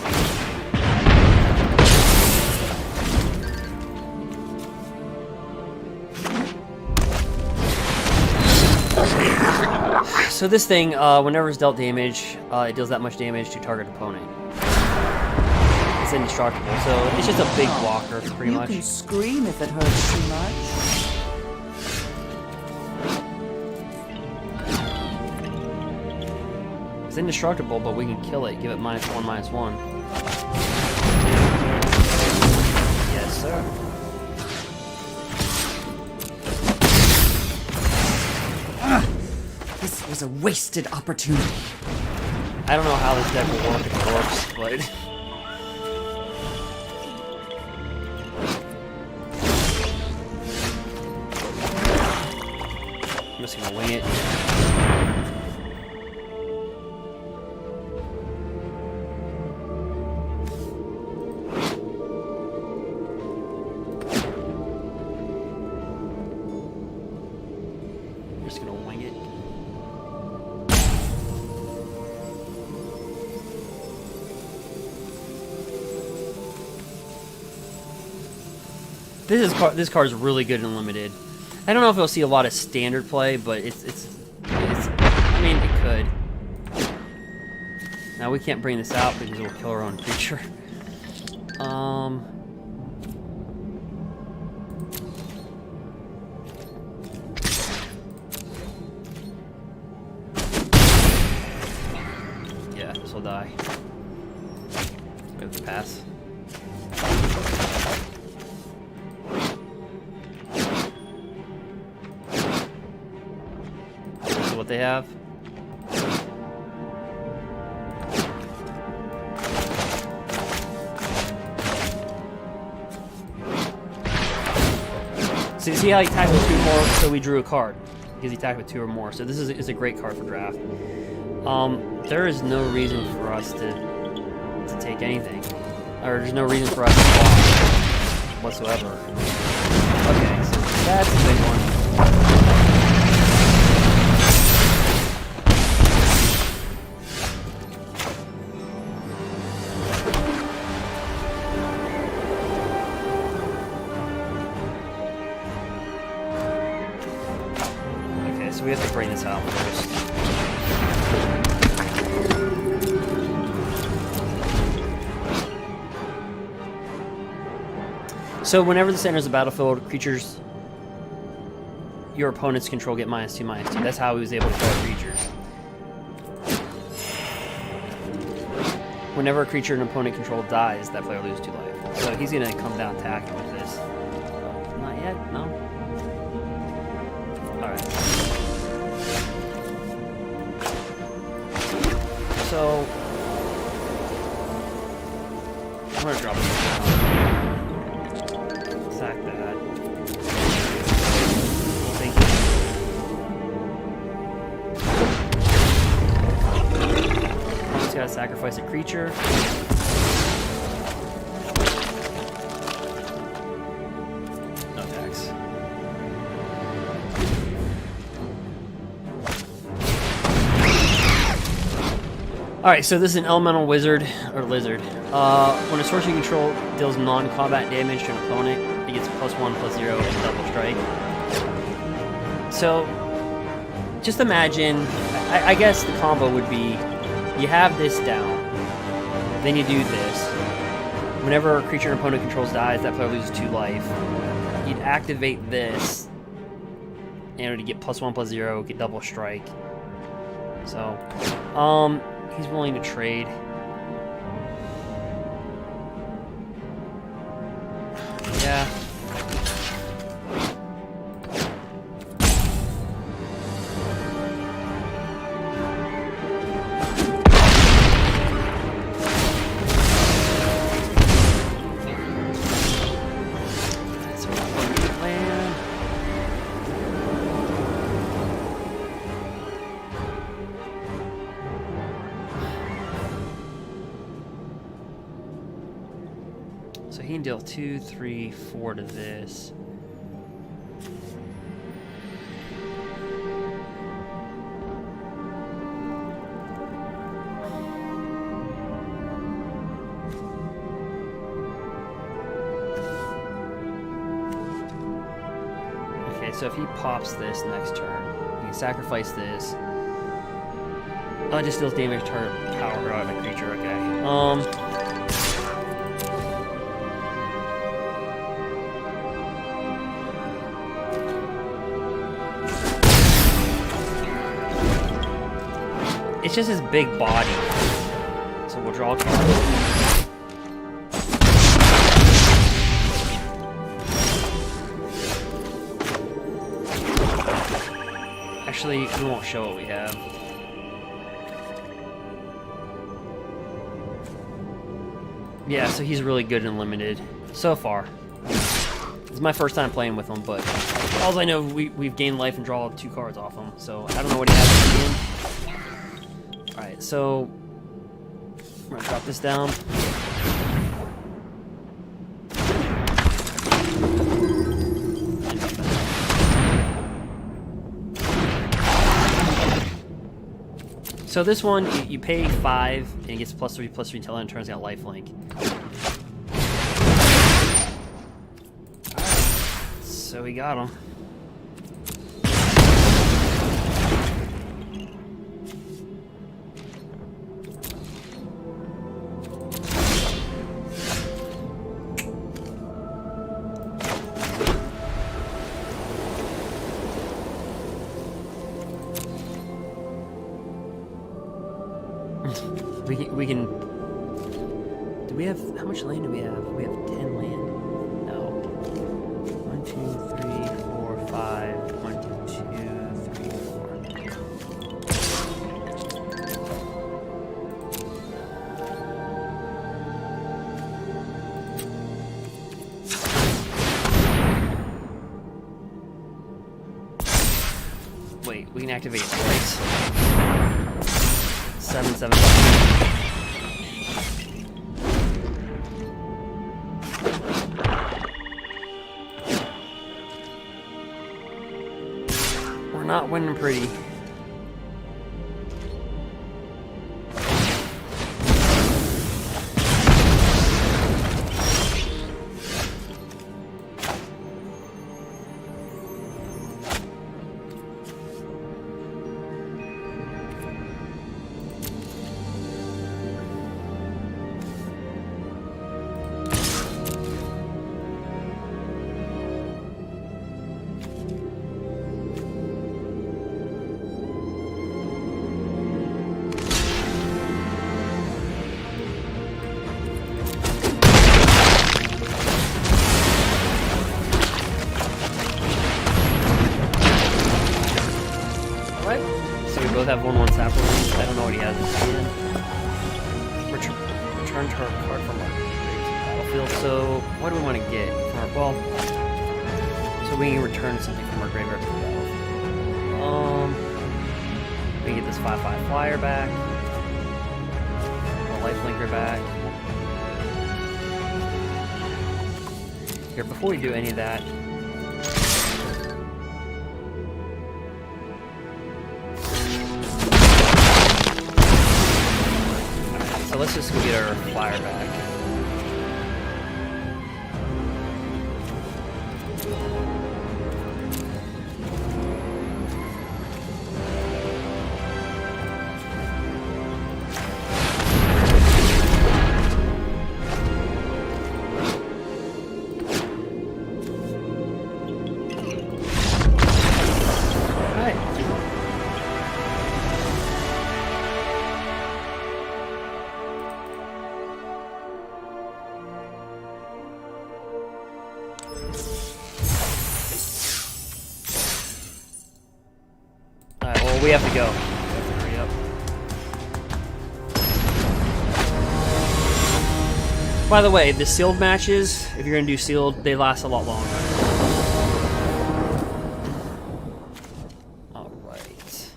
So this thing, whenever it's dealt damage, it deals that much damage to target opponent. It's indestructible, so it's just a big blocker, pretty much. You can scream if it hurts too much. It's indestructible, but we can kill it. Give it -1/-1. Yes, sir. This was a wasted opportunity. I don't know how this deck will work if it works, but... I'm just gonna wing it. I'm just gonna wing it. This card is really good in limited. I don't know if you'll see a lot of standard play, but it's I mean, it could. Now we can't bring this out because we'll kill our own creature. Yeah, this will die. We have to pass. This is what they have. So you see how he attacked with 2 more, so we drew a card. Because he attacked with 2 or more. So this is a great card for draft. There is no reason for us to take anything. Or there's no reason for us to block whatsoever. Okay, so that's a big one. So we have to bring this out first. So whenever this enters the battlefield, creatures your opponents control get -2/-2. That's how he was able to kill creatures. Whenever a creature an opponent controls dies, that player loses 2 life. So he's gonna come down attacking with this. Not yet, no. Alright. So I'm gonna drop it down. Sack that. Thank you. I'm just gotta sacrifice a creature. No attacks. Alright, so this is an elemental wizard, or lizard. When a source you control deals non-combat damage to an opponent, it gets +1/+0 and double strike. So, just imagine, I guess the combo would be, you have this down, then you do this. Whenever a creature an opponent controls dies, that player loses 2 life. You'd activate this, and to get +1/+0, get double strike. So, he's willing to trade. Yeah. That's a good plan. So he can deal 2, 3, 4 to this. Okay, so if he pops this next turn, he can sacrifice this. Oh, it just deals damage to power out of a creature, okay. It's just his big body. So we'll draw a card. Actually, we won't show what we have. Yeah, so he's really good and limited so far. It's my first time playing with him, but all I know, we've gained life and draw 2 cards off him. So I don't know what he has at the end. Alright, so I'm gonna drop this down. So this one, you pay 5 and it gets +3/+3 until end turns out lifelink. Alright. we got him. We can. Do we have how much land do we have? We have 10 land. No. 1, 2, 3, 4, 5. 1, 2, 3, 4. Wait, we can activate it twice. 7, 7. We're not winning pretty. Both have 1/1 sapper. I don't know what he has in his hand. Return to our card from our battlefield. So, what do we want to get from our so we can return something from our graveyard to the battlefield. We can get this 5/5 flyer back, a lifelinker back. Here, before we do any of that. So let's just go get our flyer back. We have to go. We have to hurry up. By the way, the sealed matches, if you're gonna do sealed, they last a lot longer. Alright.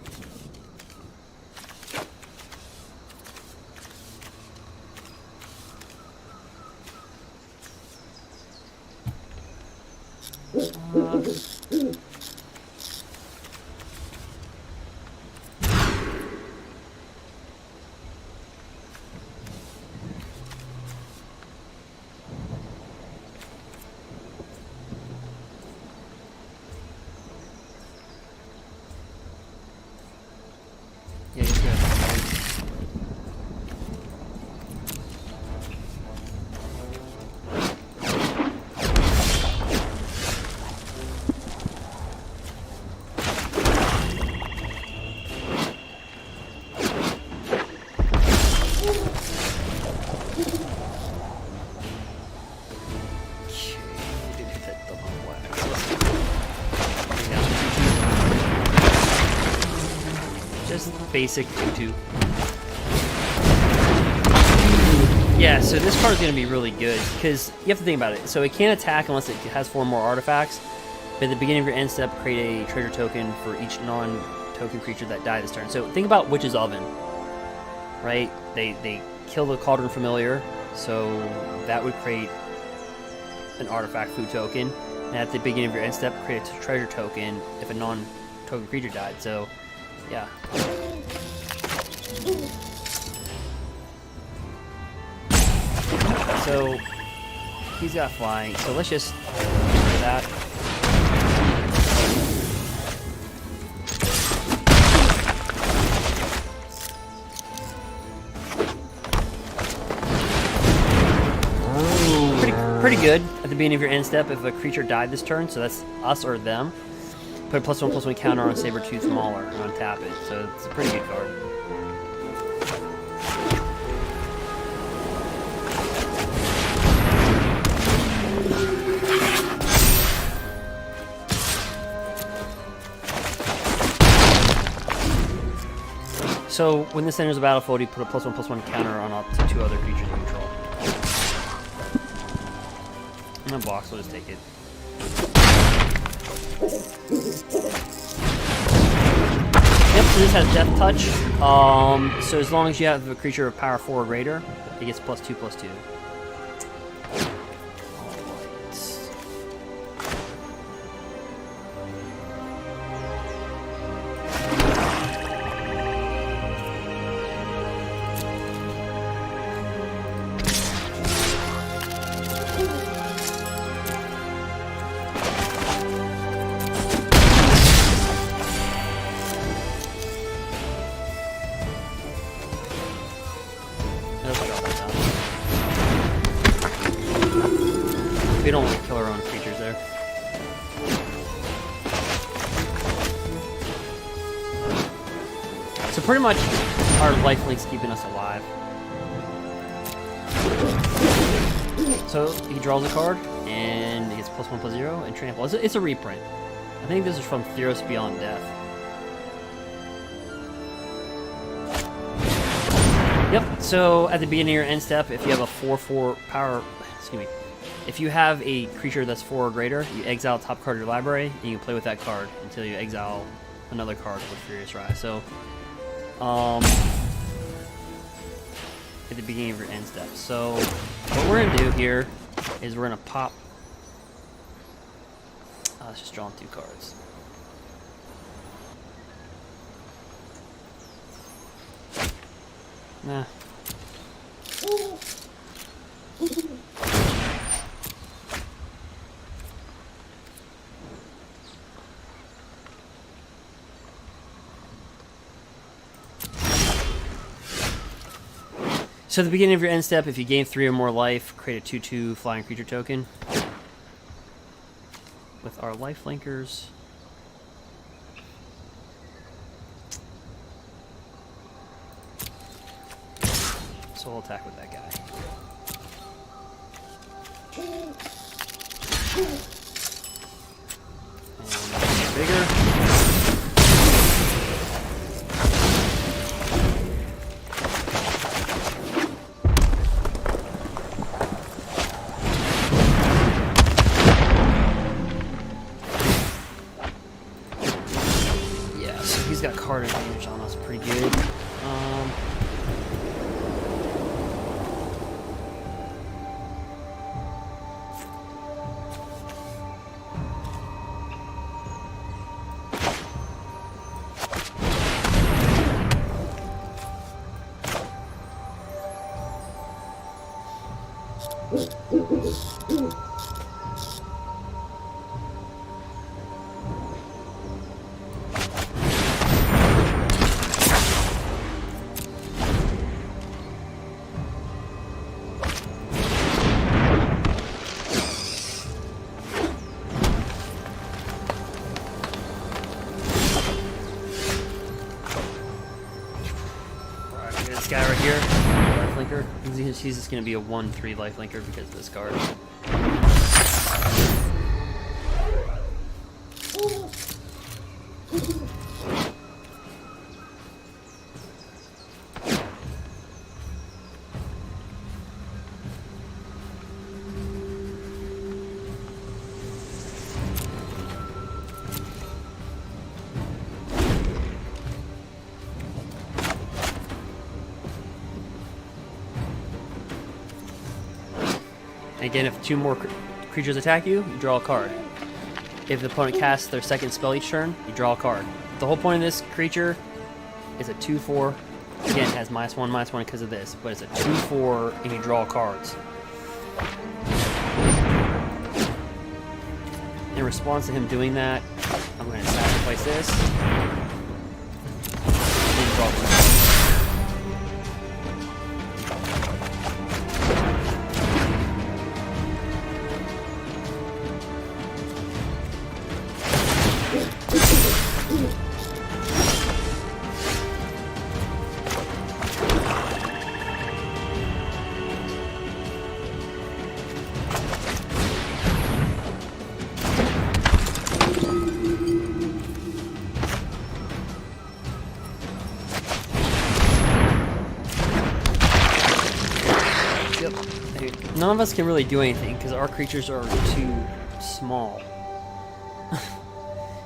Yeah, he's good. Basic 2/2. Yeah, so this card is going to be really good because you have to think about it. So it can't attack unless it has 4 more artifacts. But at the beginning of your end step, create a treasure token for each non-token creature that died this turn. So think about Witch's Oven, right? They kill the Cauldron Familiar, so that would create an artifact food token. And at the beginning of your end step, create a treasure token if a non-token creature died. So, yeah. So he's got flying, so let's just do that. pretty good at the beginning of your end step if a creature died this turn, so that's us or them. Put a +1/+1 counter on Sabertooth Mauler and untap it, so it's a pretty good card. So when this enters the battlefield, you put a +1/+1 counter on up to 2 other creatures you control. I'm gonna block, so I'll just take it. Yep, so this has Death Touch. So as long as you have a creature of power 4 or greater, it gets +2/+2. We don't want to kill our own creatures there. So pretty much our lifelink's keeping us alive. So he draws a card and he gets +1/+0 and trample. It's a reprint. I think this is from Theros Beyond Death. Yep, so at the beginning of your end step, if you have a 4/4 power, excuse me, if you have a creature that's 4 or greater, you exile the top card of your library, and you can play with that card until you exile another card with Furious Rise. So, at the beginning of your end step. So, what we're going to do here is we're going to pop... let's just draw 2 cards. Nah. So at the beginning of your end step, if you gain 3 or more life, create a 2/2 flying creature token. With our lifelinkers. So we'll attack with that guy. And bigger. Yeah, so he's got card advantage on us pretty good. This guy right here, lifelinker. He's just going to be a 1/3 lifelinker because of this card. Again, if 2 more creatures attack you, you draw a card. If the opponent casts their second spell each turn, you draw a card. The whole point of this creature is a 2/4. Again, it has -1/-1 because of this, but it's a 2/4 and you draw cards. In response to him doing that, I'm going to sacrifice this. And draw cards. none of us can really do anything because our creatures are too small.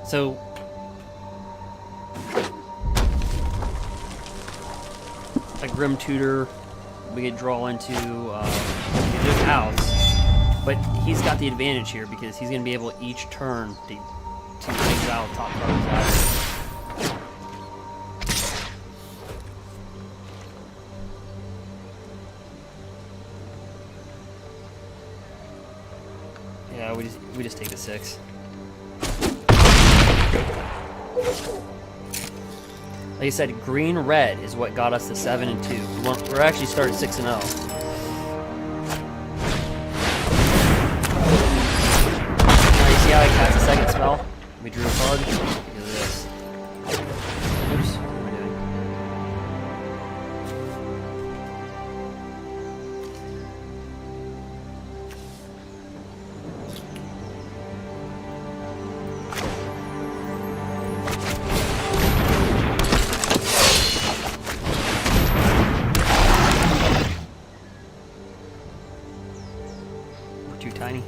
So a Grim Tutor, we could draw into there's outs, but he's got the advantage here because he's going to be able each turn to exile top cards out. Yeah, we just take the 6. Like I said, green-red is what got us to 7 and 2. We're actually started 6 and 0. Now you see how I cast a second spell? We drew a card because of this. Oops, what am I doing? Too tiny.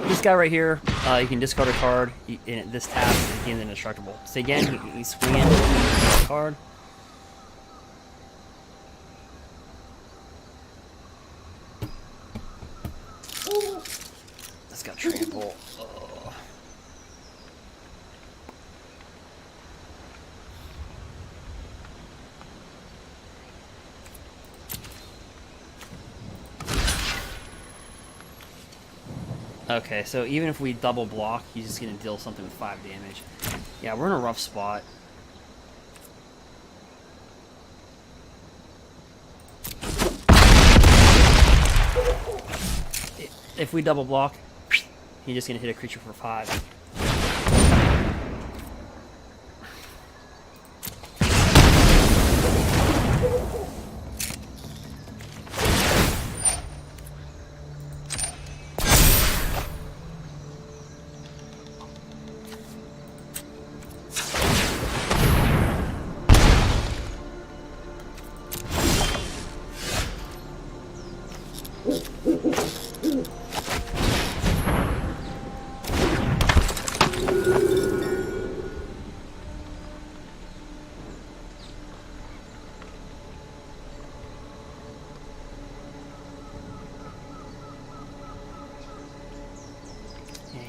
This guy right here, you can discard a card. In this tab is again indestructible. So again, you swing in the card. That's got trample. Oh. Okay, so even if we double block, he's just gonna deal something with 5 damage. Yeah, we're in a rough spot. If we double block, he's just gonna hit a creature for 5.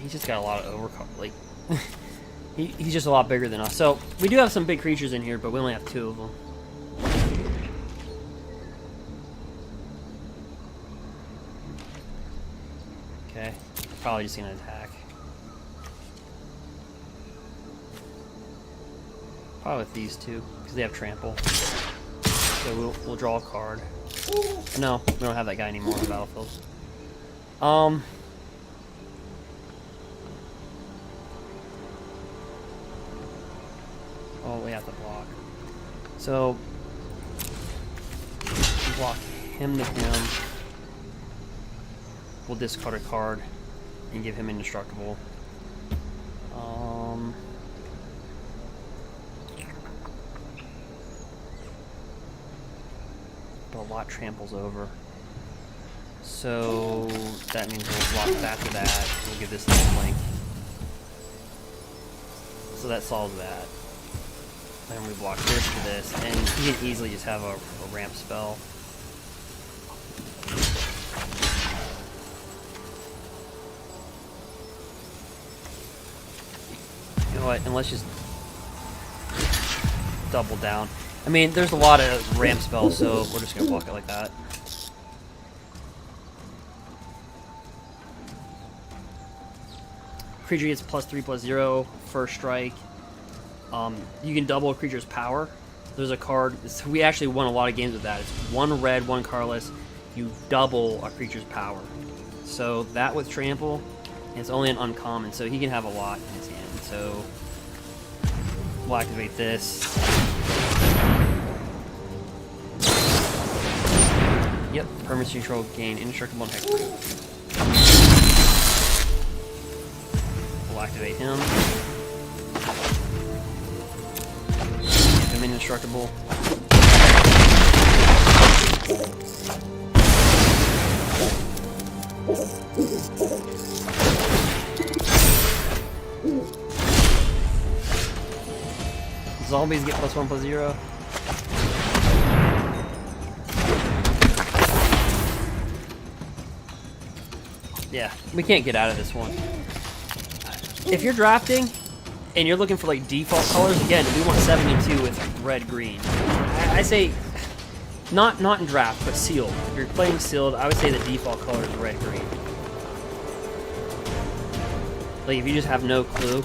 He's just got a lot of overcard. Like, he's just a lot bigger than us. So we do have some big creatures in here, but we only have 2 of them. Okay, probably just gonna attack. Probably with these 2 because they have trample. So we'll draw a card. No, we don't have that guy anymore on the battlefield. Oh, we have to block. So block him to him. We'll discard a card and give him indestructible. But a lot tramples over. So that means we'll block that to that. We'll give this a blink. So that solves that. And we block this to this, and he can easily just have a ramp spell. You know what, and let's just double down. I mean, there's a lot of ramp spells, so we're just gonna block it like that. Creature gets +3/+0, first strike. You can double a creature's power. There's a card. We actually won a lot of games with that. It's 1 red, 1 colorless. You double a creature's power. So that with trample, and it's only an uncommon, so he can have a lot in his hand. So we'll activate this. Yep, permanent control, gain indestructible and heproof. We'll activate him. Indestructible. Zombies get +1/+0. Yeah, we can't get out of this one. If you're drafting and you're looking for like default colors, again, we want 72 with red-green. I say not in draft, but sealed. If you're playing sealed, I would say the default color is red-green. Like if you just have no clue.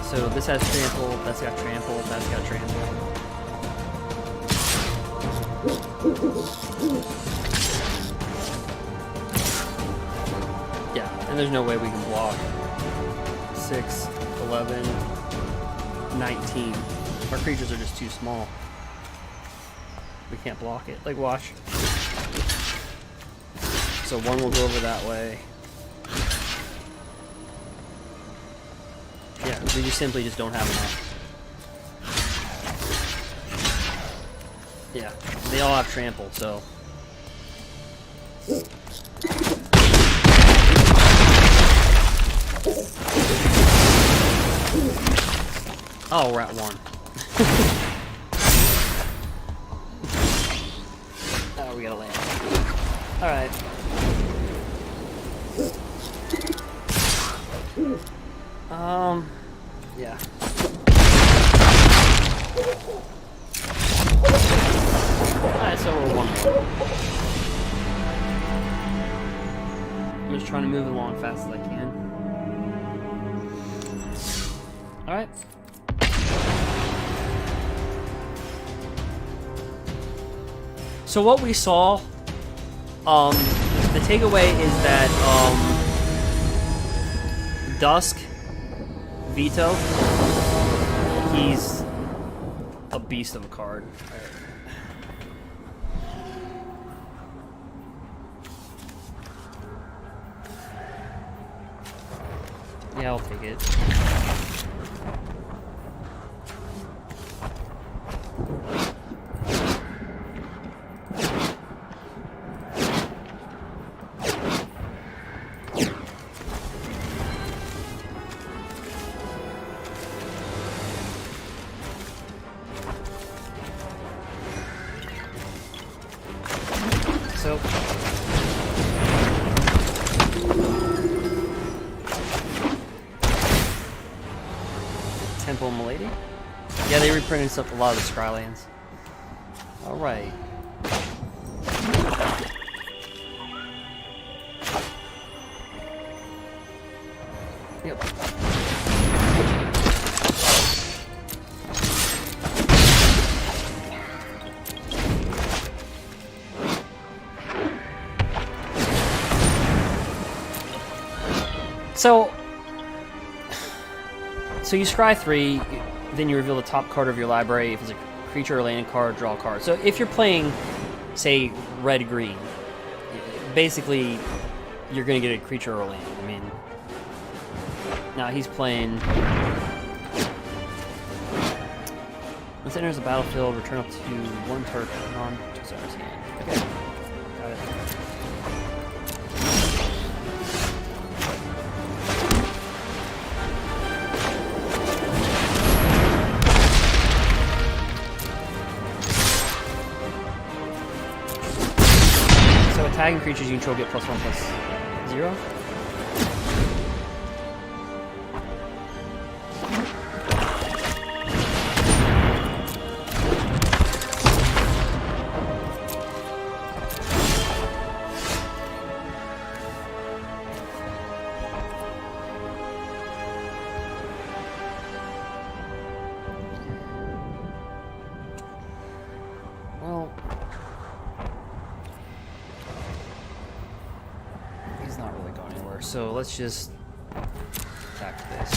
So this has trample, that's got trample, that's got trample. Yeah, and there's no way we can block 6, 11, 19. Our creatures are just too small. We can't block it. Like, watch. So one will go over that way. Yeah, we just simply just don't have enough. Yeah, they all have trample, so. Oh, we're at 1. Oh, we gotta land. Alright. Yeah. Alright, so we're 1 more. I'm just trying to move along as fast as I can. Alright. So what we saw, the takeaway is that, Dusk, Veto, he's a beast of a card. Yeah, I'll take it. So Temple Milady? Yeah, they reprinted stuff a lot of the Scrylands. Alright. Yep. So you scry 3, then you reveal the top card of your library. If it's a creature or land card, draw a card. So if you're playing, say, red-green, basically you're going to get a creature or a land. I mean, now he's playing. Once it enters the battlefield, return up to 1 target on 2 stars hand. Okay, got it. Tagging creatures you control get +1/+0. Well, he's not really going anywhere, so let's just attack this.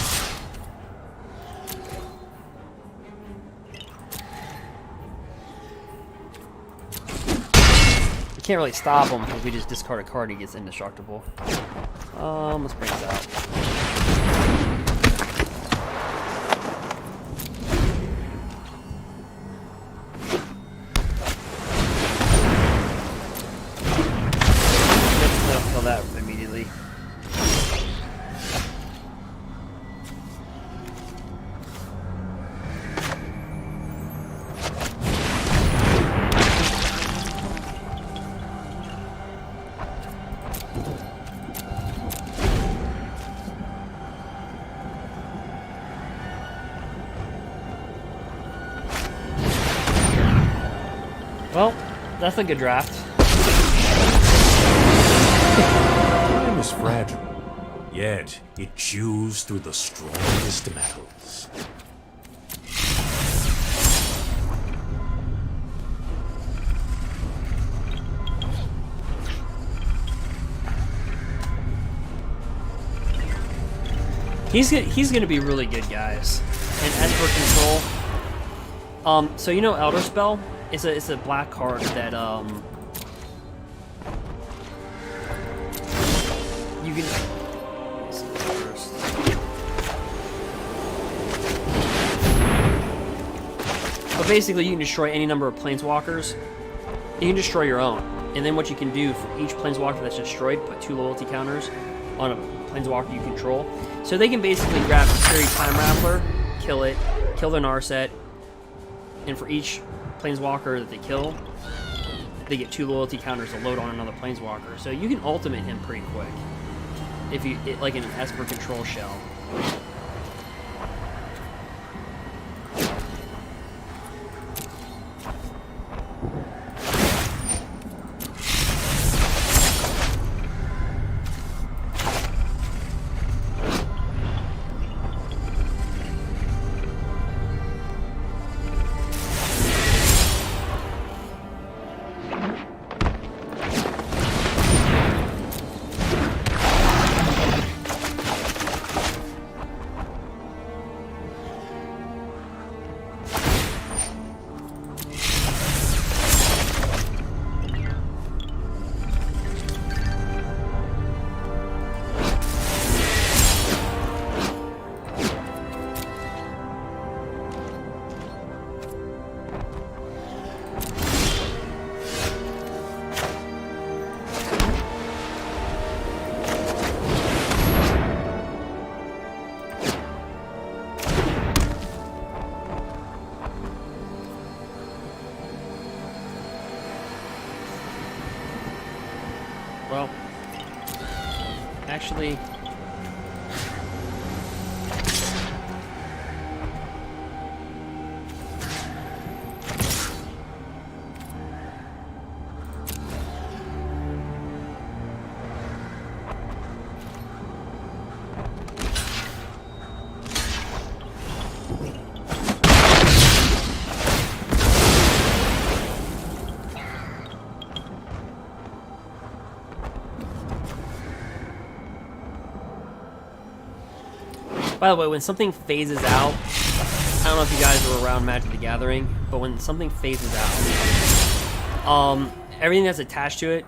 can't really stop him because we just discard a card, he gets indestructible. Let's bring this out. Let's kill that immediately. Well, that's a good draft. Time is fragile, yet it chews through the strongest metals. He's gonna be really good, guys. And Esper control. So you know Elder Spell? It's a black card that you can. Let's see first. But basically, you can destroy any number of planeswalkers. You can destroy your own, and then what you can do for each planeswalker that's destroyed, put 2 loyalty counters on a planeswalker you control. So they can basically grab Teferi Time Rattler, kill it, kill their Narset, and for each planeswalker that they kill, they get 2 loyalty counters to load on another planeswalker. So you can ultimate him pretty quick if you like in an Esper control shell. Well, actually, by the way, when something phases out, I don't know if you guys were around Magic the Gathering, but when something phases out, everything that's attached to it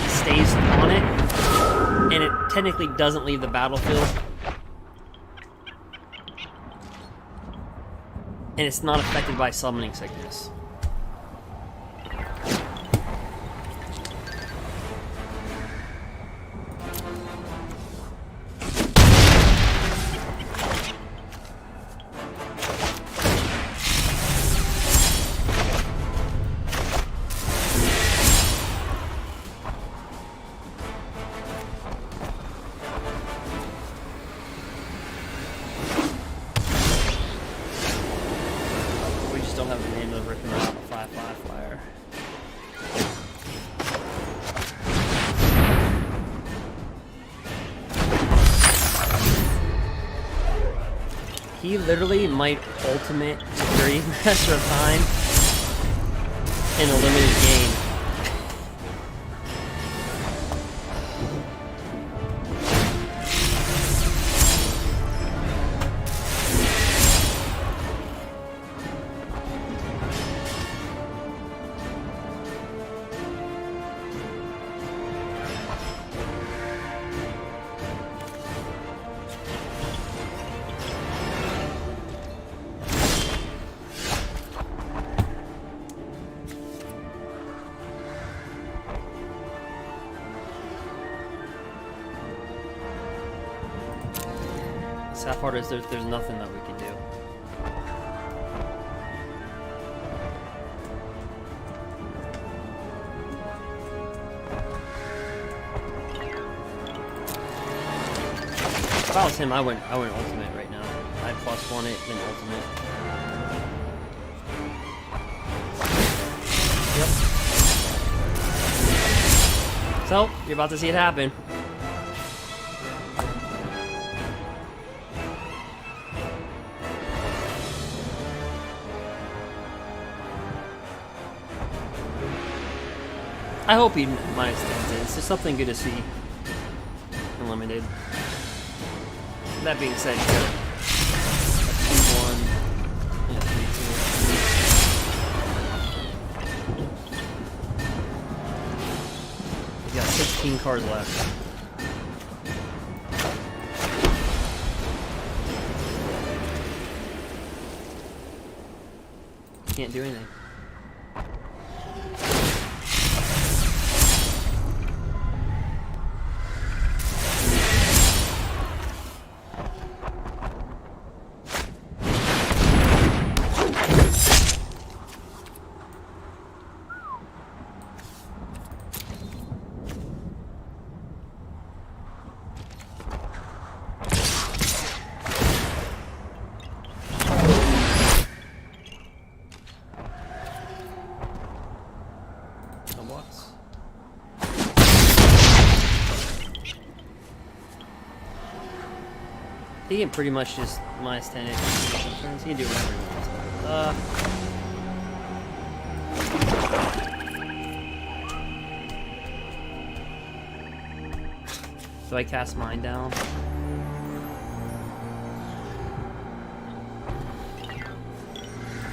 stays on it, and it technically doesn't leave the battlefield, and it's not affected by summoning sickness. Don't have the name of ripping out a 5/5 flyer. He literally might ultimate Teferi Master of Time in a limited game. Sad part is there's nothing that we can do. If I was him, I went ultimate right now. I'd +1 it, then ultimate. Yep. So, you're about to see it happen. I hope he minus 10s. It's just something good to see. Unlimited. That being said, you got a 2-1 and a 3-2. You got 16 cards left. Can't do anything. He can pretty much just minus 10 it. He can do whatever he wants. Do I cast mine down?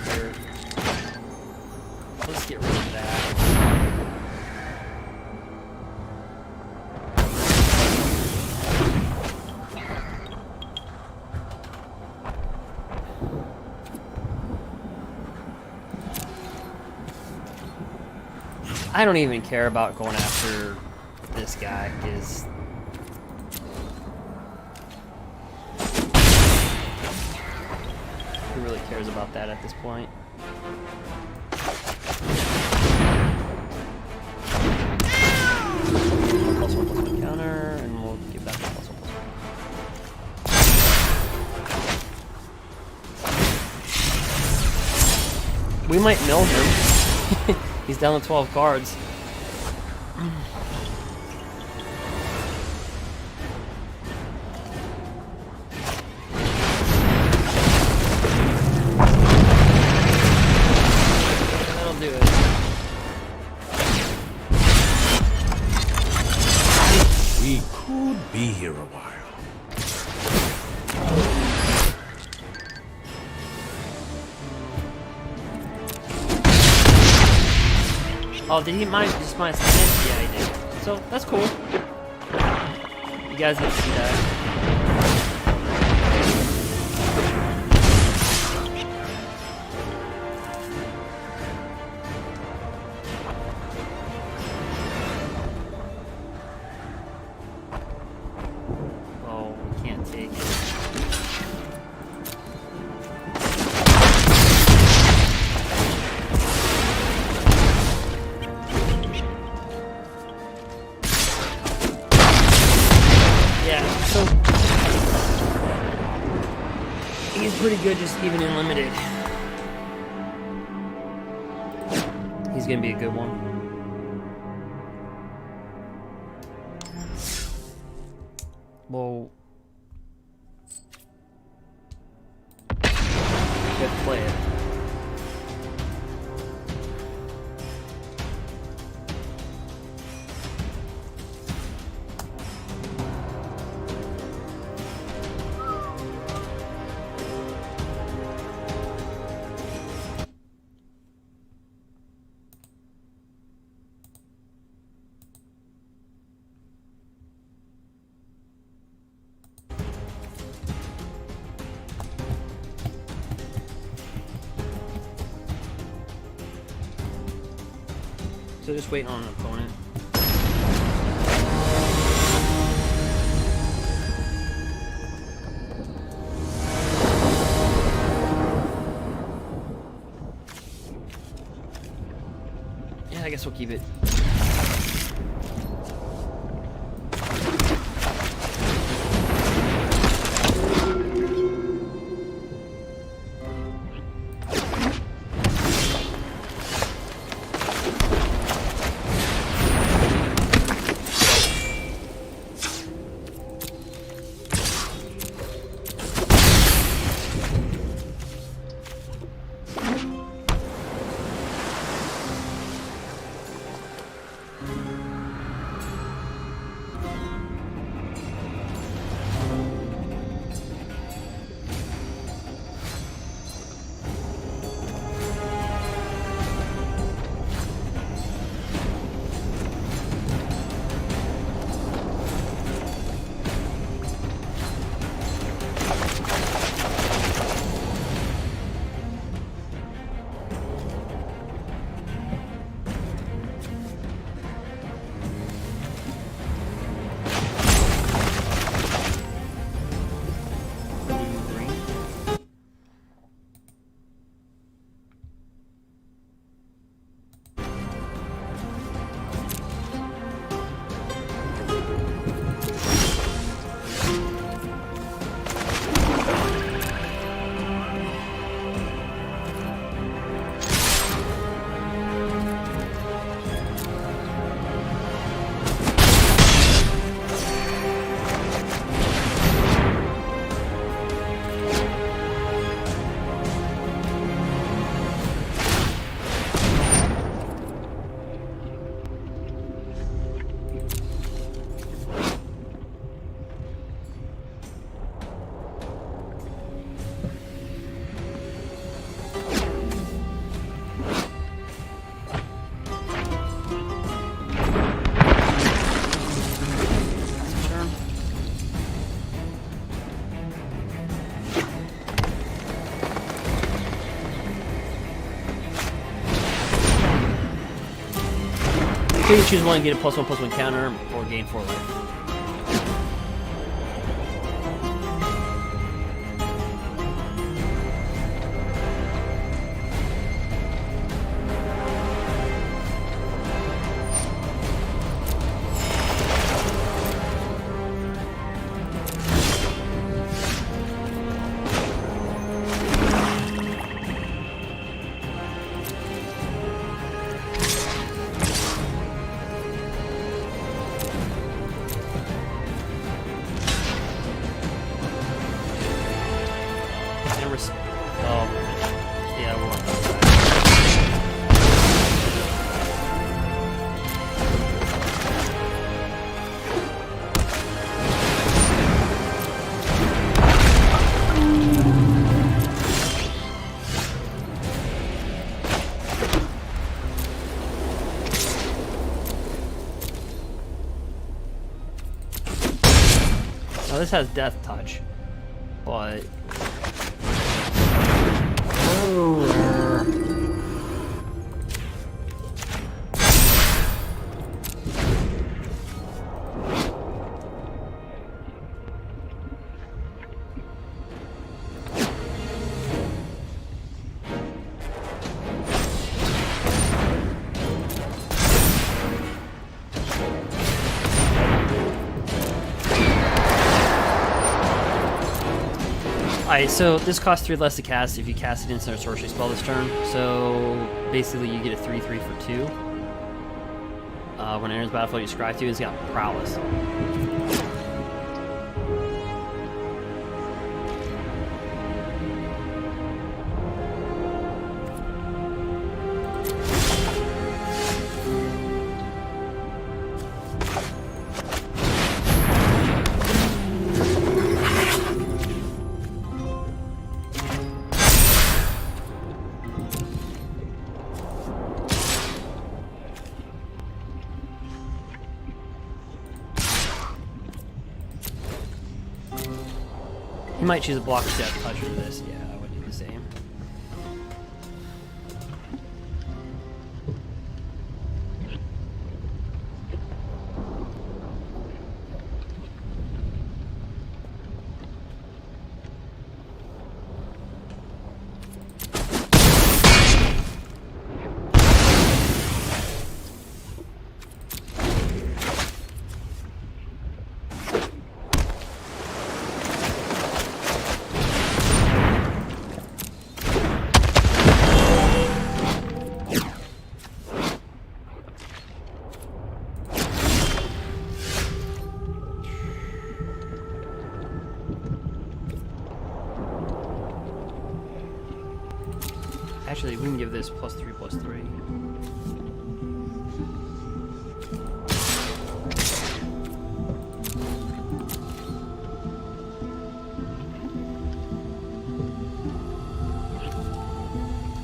Sure. Let's get rid of that. I don't even care about going after this guy, because who really cares about that at this point? +1/+1 counter, and we'll give that +1/+1. We might mill him. He's down to 12 cards. That'll do it. We could be here a while. Oh, did he just minus 10? Yeah, he did. So, that's cool. You guys didn't see that. Oh, we can't take it. Pretty good just even in limited. He's gonna be a good one. Well, you have to play it. So just waiting on an opponent. guess we'll keep it. So you can choose one and get a +1/+1 counter, or gain 4 life. This has death touch, but alright, so this costs 3 less to cast if you cast an instant or sorcery spell this turn. So basically you get a 3/3 for 2. When it enters the battlefield, you scry 2, it's got Prowess. You might choose a block death touch for this. Yeah, I would do the same. Actually, we can give this +3/+3.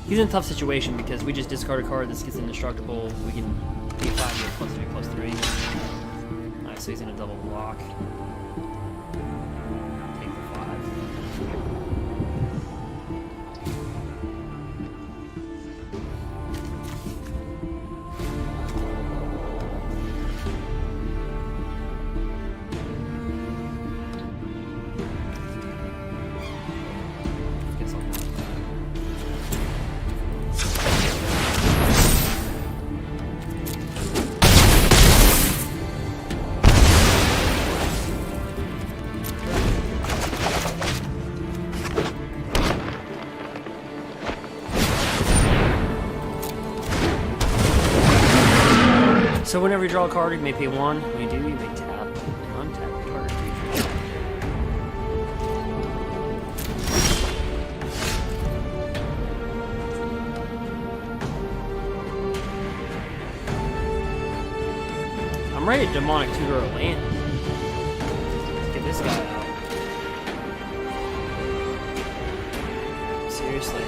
He's in a tough situation because we just discard a card. This gets indestructible. We can D5 get +3/+3. Alright, so he's in a double block. Take the 5. Guess I'll do that. So whenever you draw a card, you may pay 1. When you do, you may tap and untap the target creature. I'm ready to demonic tutor a land. Let's get this guy out. Seriously.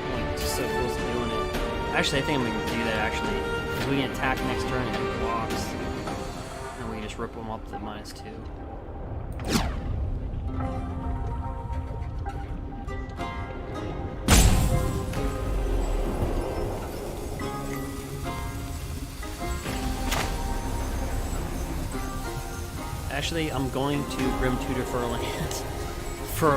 I'm like just so close to doing it. Actually, I think I'm gonna do that actually. We can attack next turn and it blocks. And we can just rip them up to -2. Actually, I'm going to Grim Tutor for a land. for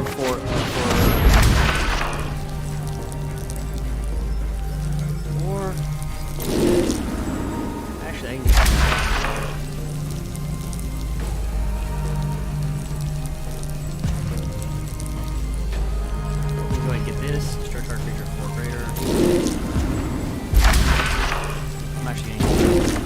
actually, I can go ahead and get this. Destroy target creature 4 greater. I'm actually going to get this.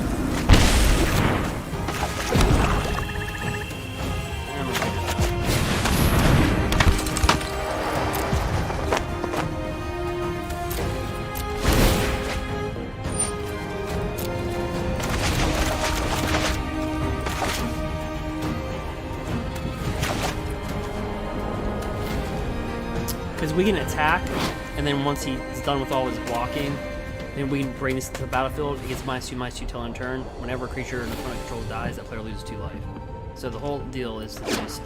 Because we can attack, and then once he's done with all his blocking, then we can bring this to the battlefield. He gets -2/2 till end turn. Whenever a creature in the front of control dies, that player loses 2 life. So the whole deal is to just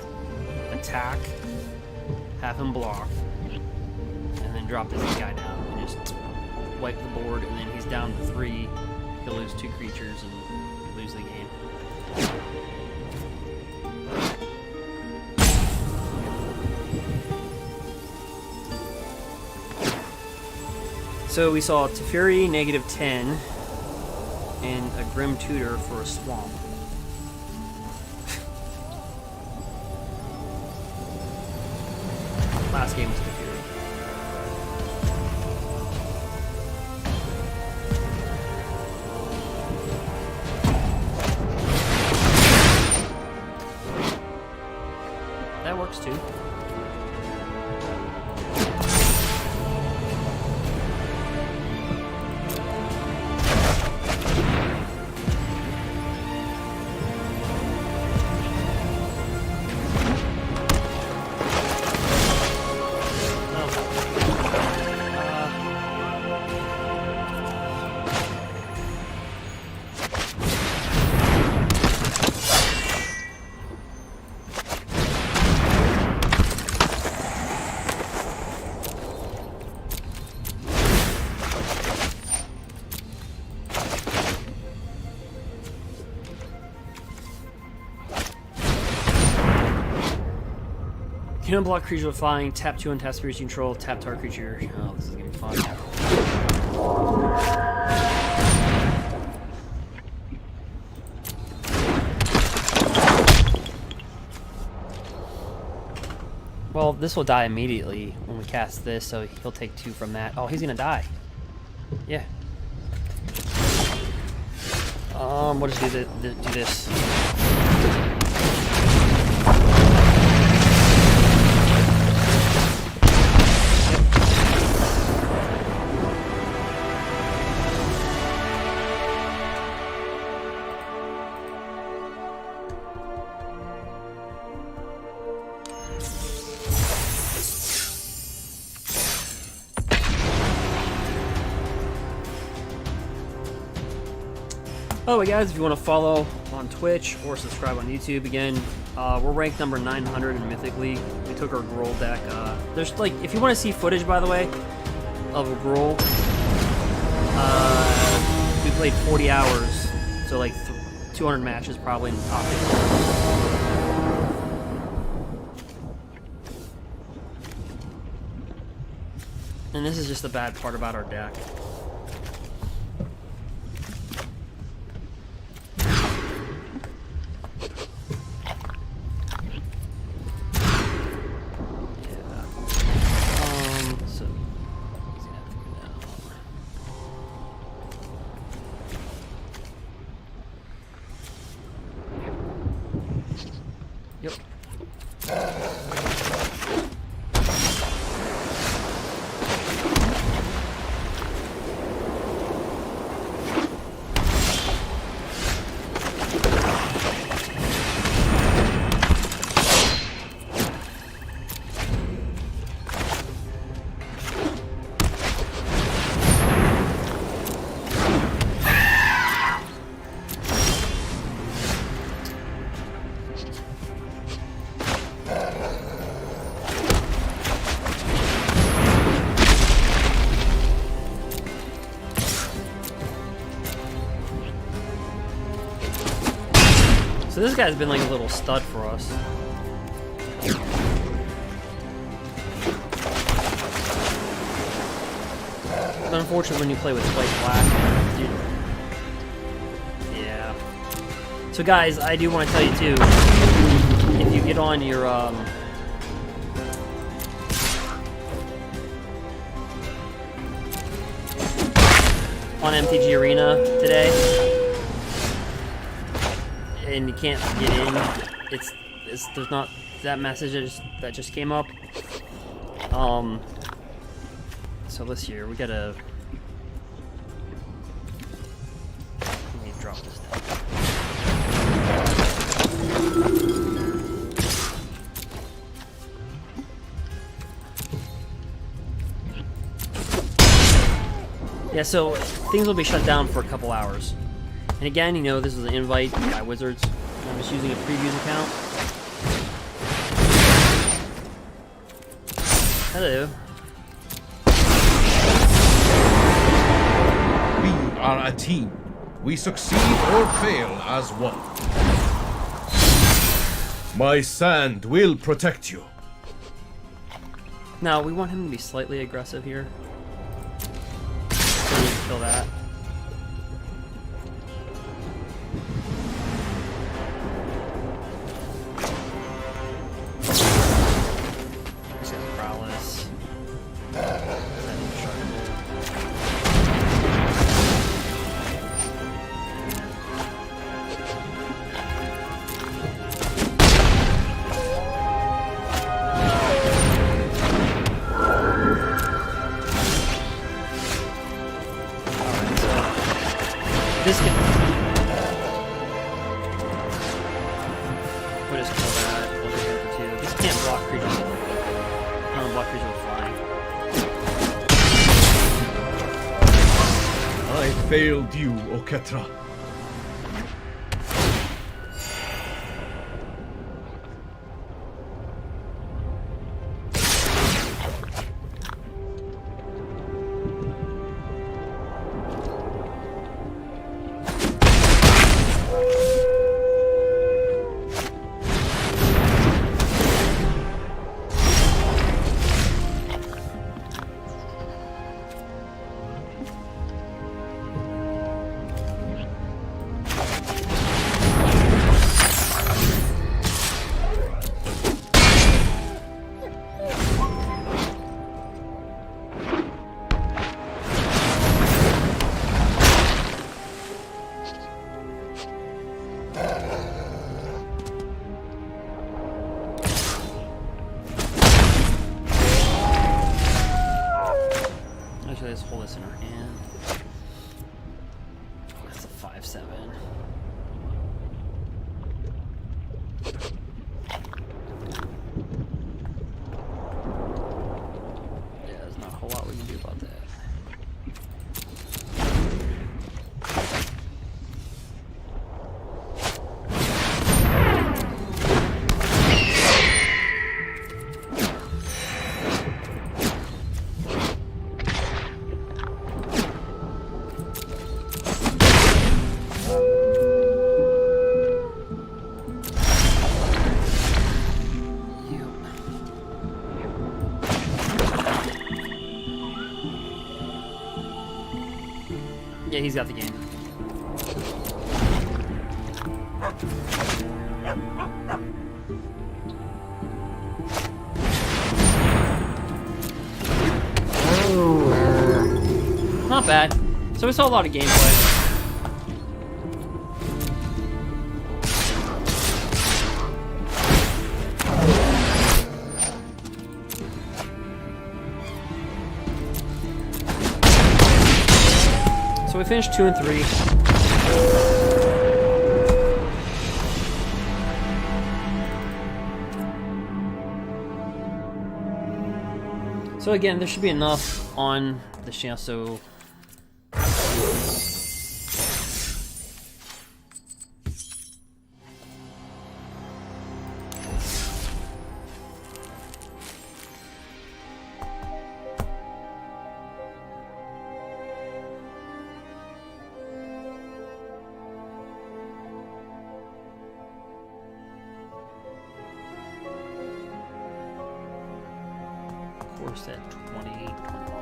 attack, have him block, and then drop this guy down and just wipe the board. And then he's down to 3. He'll lose 2 creatures and lose the game. So we saw Teferi -10 and a Grim Tutor for a swamp. Last game was Teferi. That works too. You unblock creature with flying, tap 2 untap spirits you control, tap target creature. Oh, this is gonna be fun. Well, this will die immediately when we cast this, so he'll take 2 from that. Oh, he's gonna die. Yeah. We'll just do this. Oh, hey guys, if you want to follow on Twitch or subscribe on YouTube, again, we're ranked number 900 in Mythic League. We took our gruul deck. There's like, if you want to see footage, by the way, of a gruul, we played 40 hours, so like 200 matches probably in the top 50. And this is just the bad part about our deck. So this guy's been like a little stud for us. But unfortunately, when you play with white black, dude. Yeah. So guys, I do want to tell you too, if you get on your on MTG Arena today, and you can't get in, there's not that message that just came up. So let's hear, we gotta, let me drop this down. Yeah, so things will be shut down for a couple hours. And again, you know, this is an invite by Wizards. I'm just using a previews account. Hello. We are a team. We succeed or fail as one. My sand will protect you. Now, we want him to be slightly aggressive here. So we can kill that. This can... We'll just kill that. We'll do that too. This can't block creatures. I don't block creatures with flying. I failed you, Oketra. Yeah, he's got the game. Not bad. So we saw a lot of gameplay. So we finished 2 and 3. So again, there should be enough on the channel, so course at 28, 21.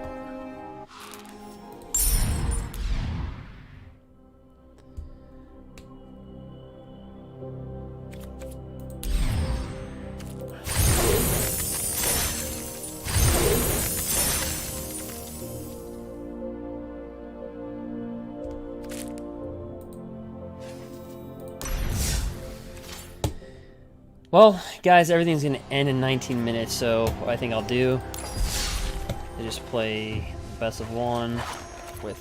Well, guys, everything's going to end in 19 minutes, so what I think I'll do is just play best of one with...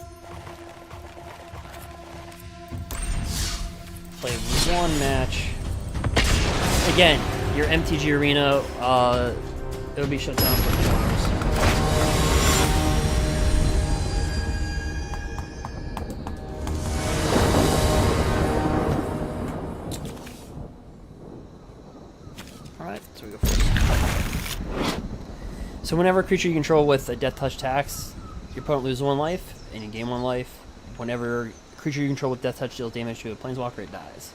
play one match. Again, your MTG arena, it'll be shut down for 2 hours. So we go first. So whenever a creature you control with a death touch attacks, your opponent loses 1 life, and you gain 1 life. Whenever a creature you control with death touch deals damage to a planeswalker, it dies.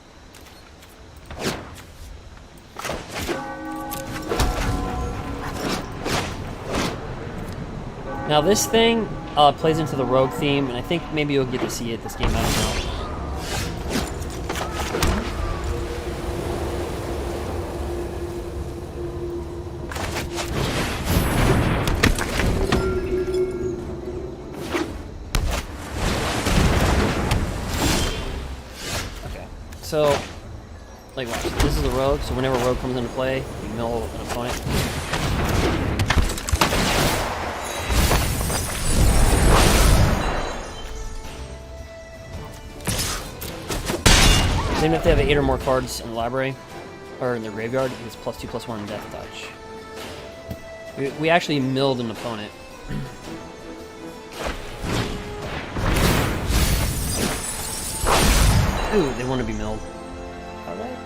Now this thing plays into the rogue theme, and I think maybe you'll get to see it this game, I don't know. So, like, watch. This is a rogue, so whenever a rogue comes into play, you mill an opponent. So even if they have 8 or more cards in the library, or in their graveyard, it's +2/+1 death touch. We actually milled an opponent. Ooh, they want to be milled. Alright.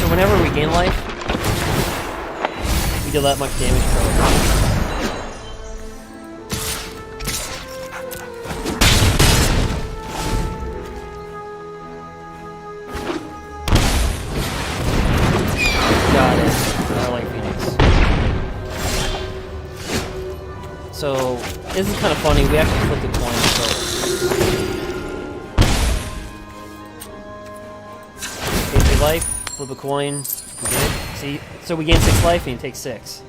Whenever we gain life, we deal that much damage per Got it. I like Phoenix. So, this is kind of funny. We actually flipped the coin, so... Okay, life. Flip a coin. We get it. See? So we gain 6 life and you take 6.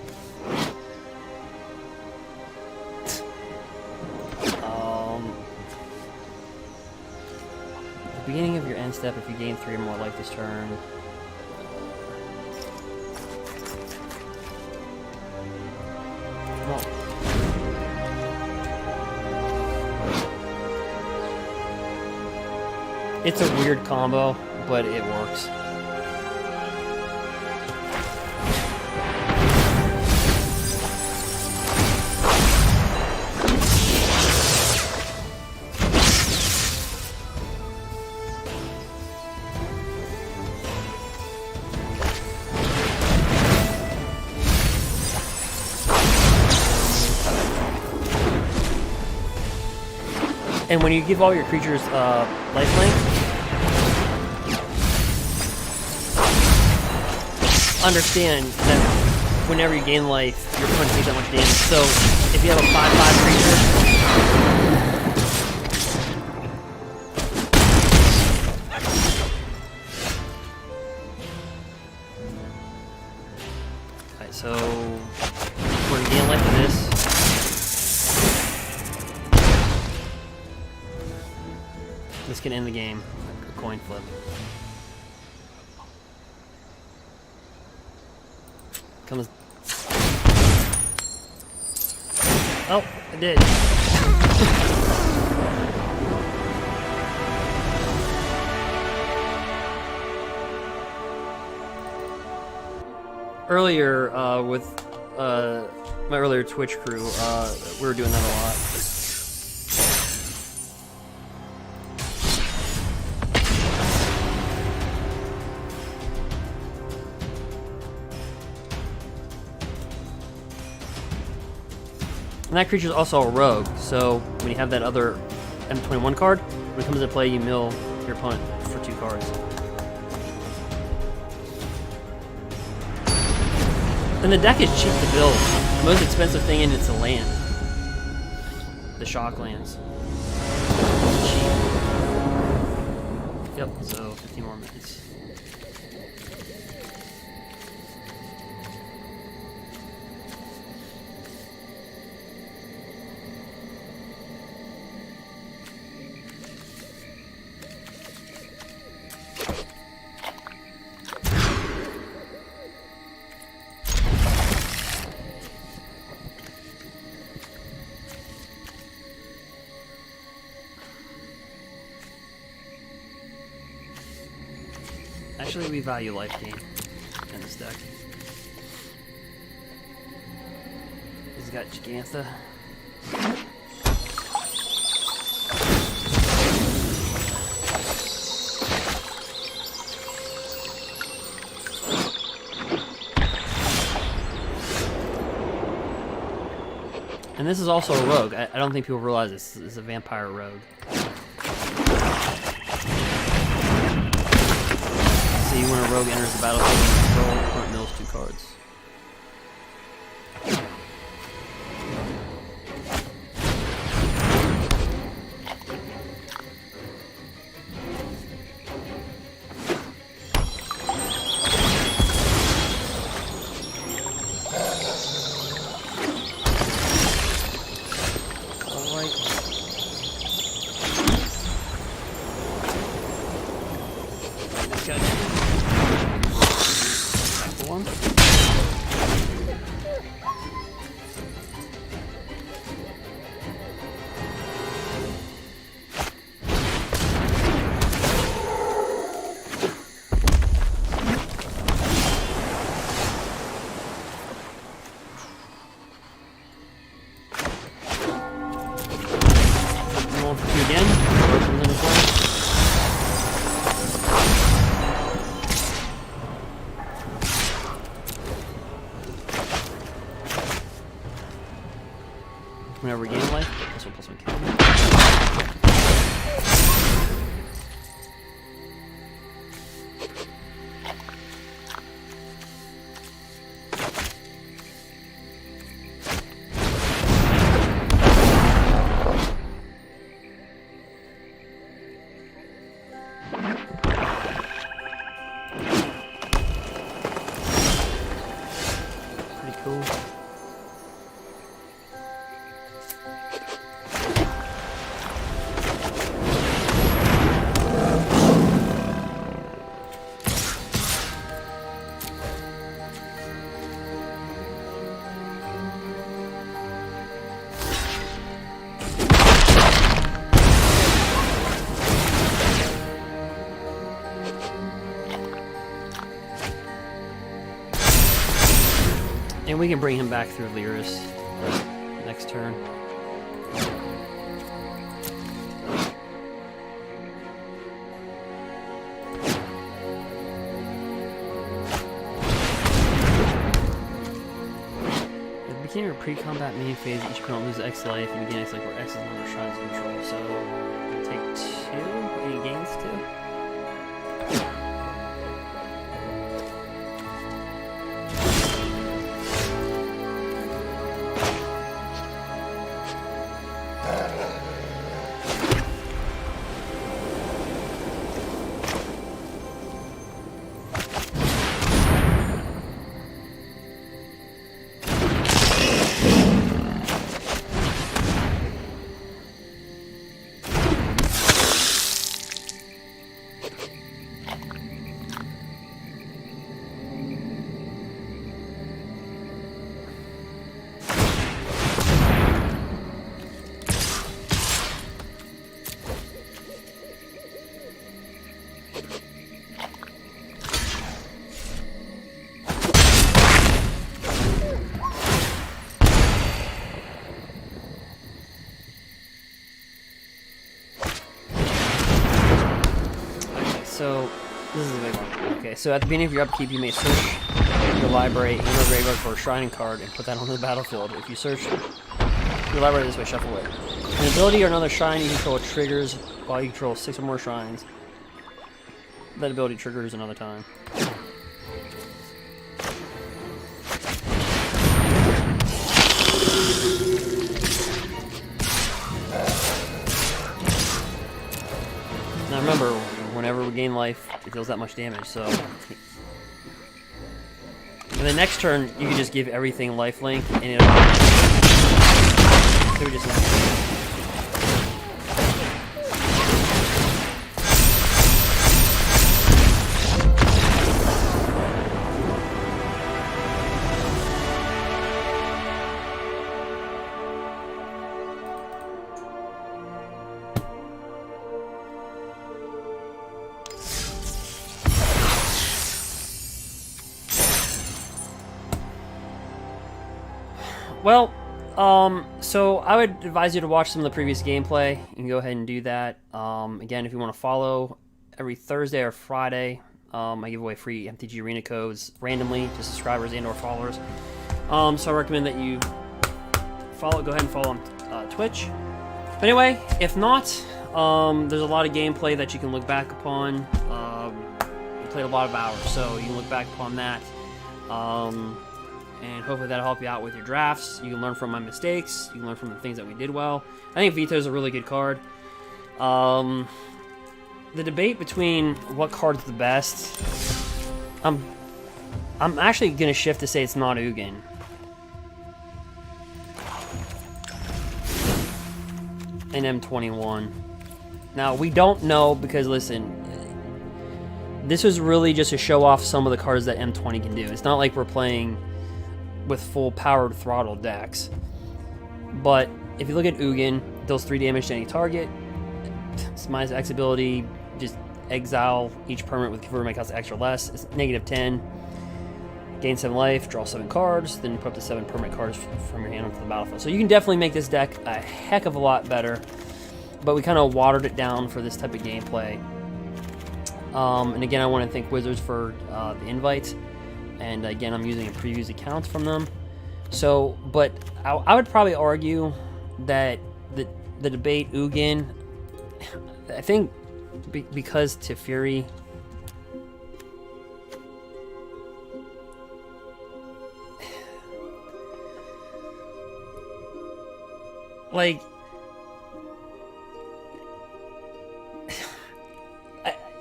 At the beginning of your end step, if you gain 3 or more life this turn. Well. It's a weird combo, but it works. And when you give all your creatures lifelink, understand that whenever you gain life, your opponent takes that much damage. So if you have a 5/5 creature, alright, so we're gonna gain life with this. This can end the game. A coin flip. Comes. Oh, I did. Earlier, with my earlier Twitch crew, we were doing that a lot. And that creature is also a rogue, so when you have that other M21 card, when it comes into play, you mill your opponent for 2 cards. And the deck is cheap to build. The most expensive thing in it's a land. The shock lands. Cheap. Yep, so 15 more minutes. Actually, we value life gain in this deck. He's got Gigantha. And this is also a rogue. I don't think people realize this is a vampire rogue. See, when a rogue enters the battlefield and control, opponent mills 2 cards. Whenever we gain life, +1/+1 counter. Pretty cool. And we can bring him back through Lyris next turn. beginning of pre-combat main phase, each opponent loses X life, and begin X life where X is the number of shrines in control. So, take 2? Any gains 2? So, this is a big one. Okay, so at the beginning of your upkeep, you may search your library in your graveyard for a shrine card and put that on the battlefield. If you search your library this way, shuffle it. An ability or another shrine you control triggers while you control 6 or more shrines. That ability triggers another time. Now remember, whenever we gain life, it deals that much damage, so... And the next turn, you can just give everything lifelink, and it'll... So we just... Well, so I would advise you to watch some of the previous gameplay. You can go ahead and do that. Again, if you want to follow, every Thursday or Friday, I give away free MTG arena codes randomly to subscribers and/or followers. So I recommend that you go ahead and follow on Twitch. But anyway, if not, there's a lot of gameplay that you can look back upon. You played a lot of hours, so you can look back upon that. And hopefully that'll help you out with your drafts. You can learn from my mistakes. You can learn from the things that we did well. I think Veto's a really good card. The debate between what card's the best, I'm actually going to shift to say it's not Ugin. And M21. Now, we don't know because, listen, this was really just to show off some of the cards that M20 can do. It's not like we're playing with full powered throttle decks. But if you look at Ugin, deals 3 damage to any target. It's minus X ability, just exile each permanent with converter might cost extra less. It's -10. Gain 7 life, draw 7 cards, then put up to 7 permanent cards from your hand onto the battlefield. So you can definitely make this deck a heck of a lot better. But we kind of watered it down for this type of gameplay. And again, I want to thank Wizards for the invite. And again, I'm using a previews account from them. So, but I would probably argue that the debate Ugin, I think because Teferi, like,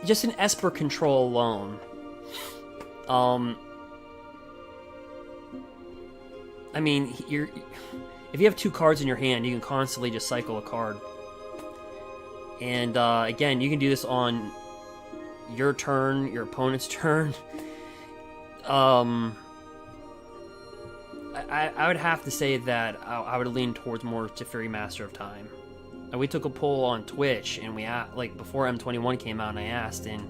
just an esper control alone, I mean, if you have 2 cards in your hand, you can constantly just cycle a card. And again, you can do this on your turn, your opponent's turn. I would have to say that I would lean towards more Teferi Master of Time. And we took a poll on Twitch, and we like before M21 came out, and I asked, and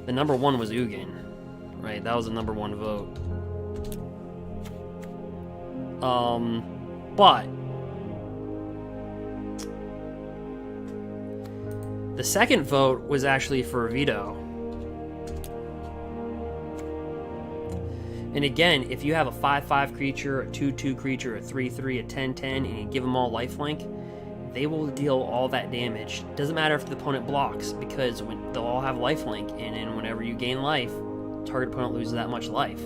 the number 1 was Ugin, right? That was the number 1 vote. But the second vote was actually for Veto. And And again, if you have a 5/5 creature, a 2/2 creature, a 3/3, a 10/10, and you give them all lifelink, they will deal all that damage. Doesn't matter if the opponent blocks, because they'll all have lifelink, and then whenever you gain life, target opponent loses that much life.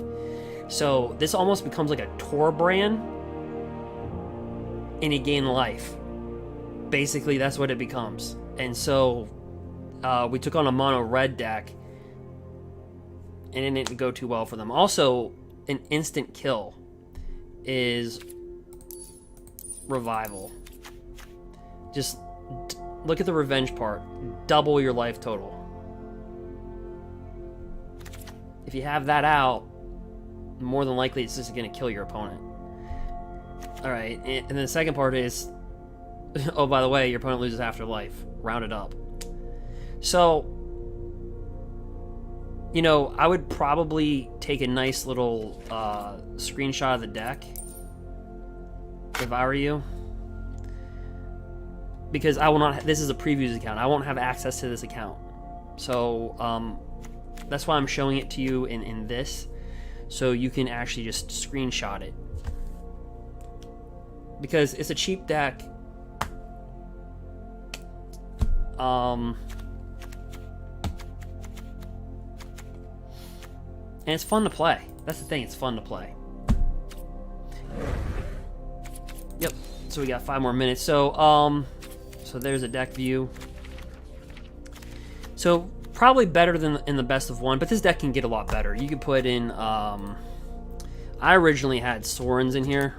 So this almost becomes like a Torbran, and you gain life. Basically, that's what it becomes. And so we took on a mono red deck, and it didn't go too well for them. Also, an instant kill is revival. Just look at the revenge part. Double your life total. If you have that out, more than likely it's just going to kill your opponent. Alright, and then the second part is, oh, by the way, your opponent loses half their life. Round it up. So, you know, I would probably take a nice little screenshot of the deck if I were you. Because I will not, this is a previews account. I won't have access to this account. So, that's why I'm showing it to you in this. So you can actually just screenshot it. Because it's a cheap deck. And it's fun to play. That's the thing, it's fun to play. Yep, so we got 5 more minutes. So, so there's a deck view. So, probably better than in the best of one, but this deck can get a lot better. You could put in, I originally had Sorens in here,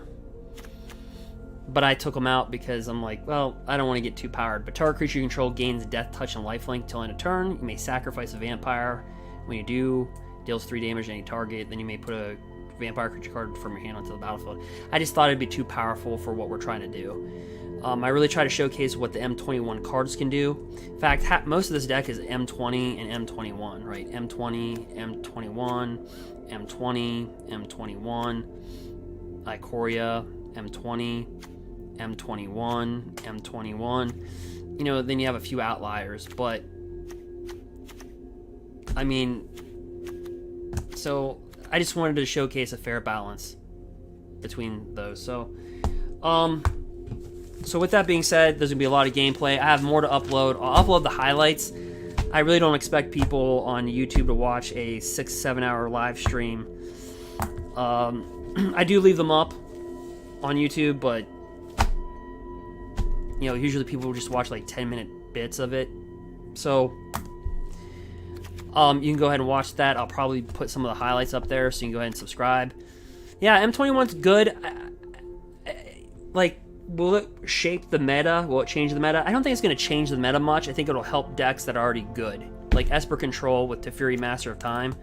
but I took them out because I'm like, well, I don't want to get too powered. But target creature you control gains death, touch, and lifelink till end of turn. You may sacrifice a vampire. When you do, deals 3 damage to any target. Then you may put a vampire creature card from your hand onto the battlefield. I just thought it'd be too powerful for what we're trying to do. I really try to showcase what the M21 cards can do. In fact, most of this deck is M20 and M21, right? M20, M21, M20, M21, Ikoria, M20, M21, M21. You know, then you have a few outliers, but I mean, so I just wanted to showcase a fair balance between those. So with that being said, there's going to be a lot of gameplay. I have more to upload. I'll upload the highlights. I really don't expect people on YouTube to watch a 6-7 hour live stream. I do leave them up on YouTube, but you know, usually people just watch like 10-minute bits of it. So you can go ahead and watch that. I'll probably put some of the highlights up there, so you can go ahead and subscribe. Yeah, M21's good. Like, will it shape the meta? Will it change the meta? I don't think it's going to change the meta much. I think it'll help decks that are already good. Like Esper Control with Teferi, Master of Time.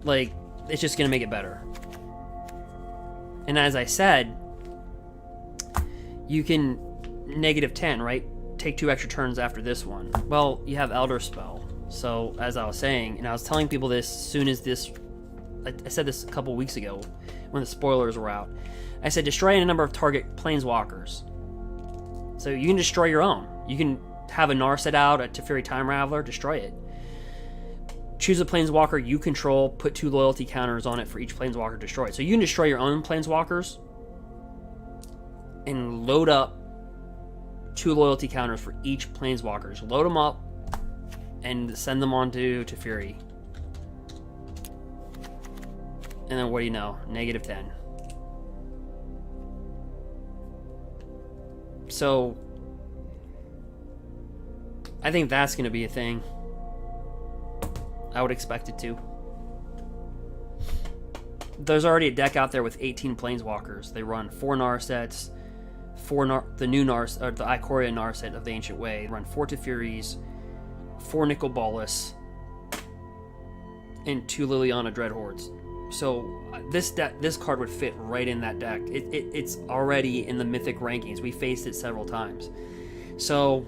Like, it's just going to make it better. And as I said, you can -10, right? Take 2 extra turns after this one. Well, you have Elder Spell. So, as I was saying, and I was telling people this as soon as this... I said this a couple weeks ago when the spoilers were out. I said destroy a number of target planeswalkers. So you can destroy your own. You can have a Narset out, a Teferi Time Raveler, destroy it. Choose a planeswalker you control, put 2 loyalty counters on it for each planeswalker destroyed. So you can destroy your own planeswalkers and load up 2 loyalty counters for each planeswalker. Just load them up and send them on to Teferi. And then what do you know? -10. So, I think that's going to be a thing. I would expect it to. There's already a deck out there with 18 planeswalkers. They run 4 Narsets, the new Nars, or the Ikoria Narset of the Ancient Way. They run 4 Teferis, 4 Nicol Bolas, and 2 Liliana Dreadhordes. So this card would fit right in that deck. It's already in the Mythic rankings. We faced it several times. So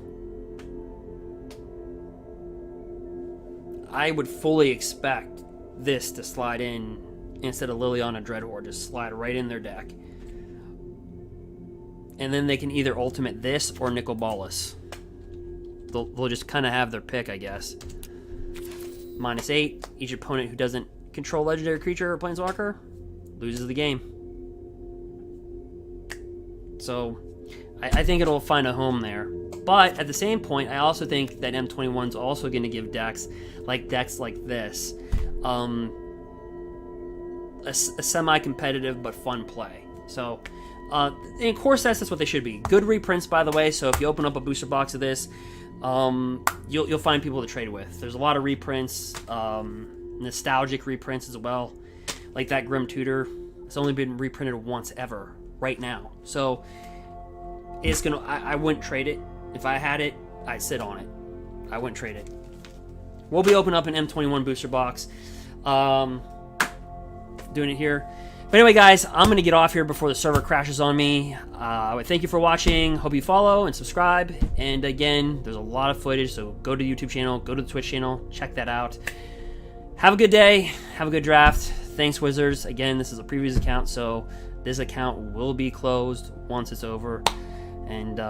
I would fully expect this to slide in instead of Liliana Dreadhorde. Just slide right in their deck. And then they can either ultimate this or Nicol Bolas. They'll just kind of have their pick, I guess. -8. Each opponent who doesn't control legendary creature or planeswalker, loses the game. So I think it'll find a home there. But at the same point, I also think that M21 is also going to give decks like this a semi-competitive but fun play. So, in core sets, that's what they should be. Good reprints, by the way. So if you open up a booster box of this, you'll find people to trade with. There's a lot of reprints, nostalgic reprints as well, like that Grim Tutor. It's only been reprinted once ever right now. So it's gonna. I wouldn't trade it. If I had it, I'd sit on it. I wouldn't trade it. We'll be opening up an M21 booster box. Doing it here. But anyway, guys, I'm going to get off here before the server crashes on me. Thank you for watching. Hope you follow and subscribe. And again, there's a lot of footage, so go to the YouTube channel, go to the Twitch channel, check that out. Have a good day. Have a good draft. Thanks, Wizards. Again, this is a previous account, so this account will be closed once it's over. And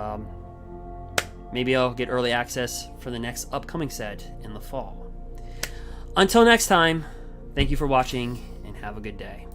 maybe I'll get early access for the next upcoming set in the fall. Until next time, thank you for watching, and have a good day.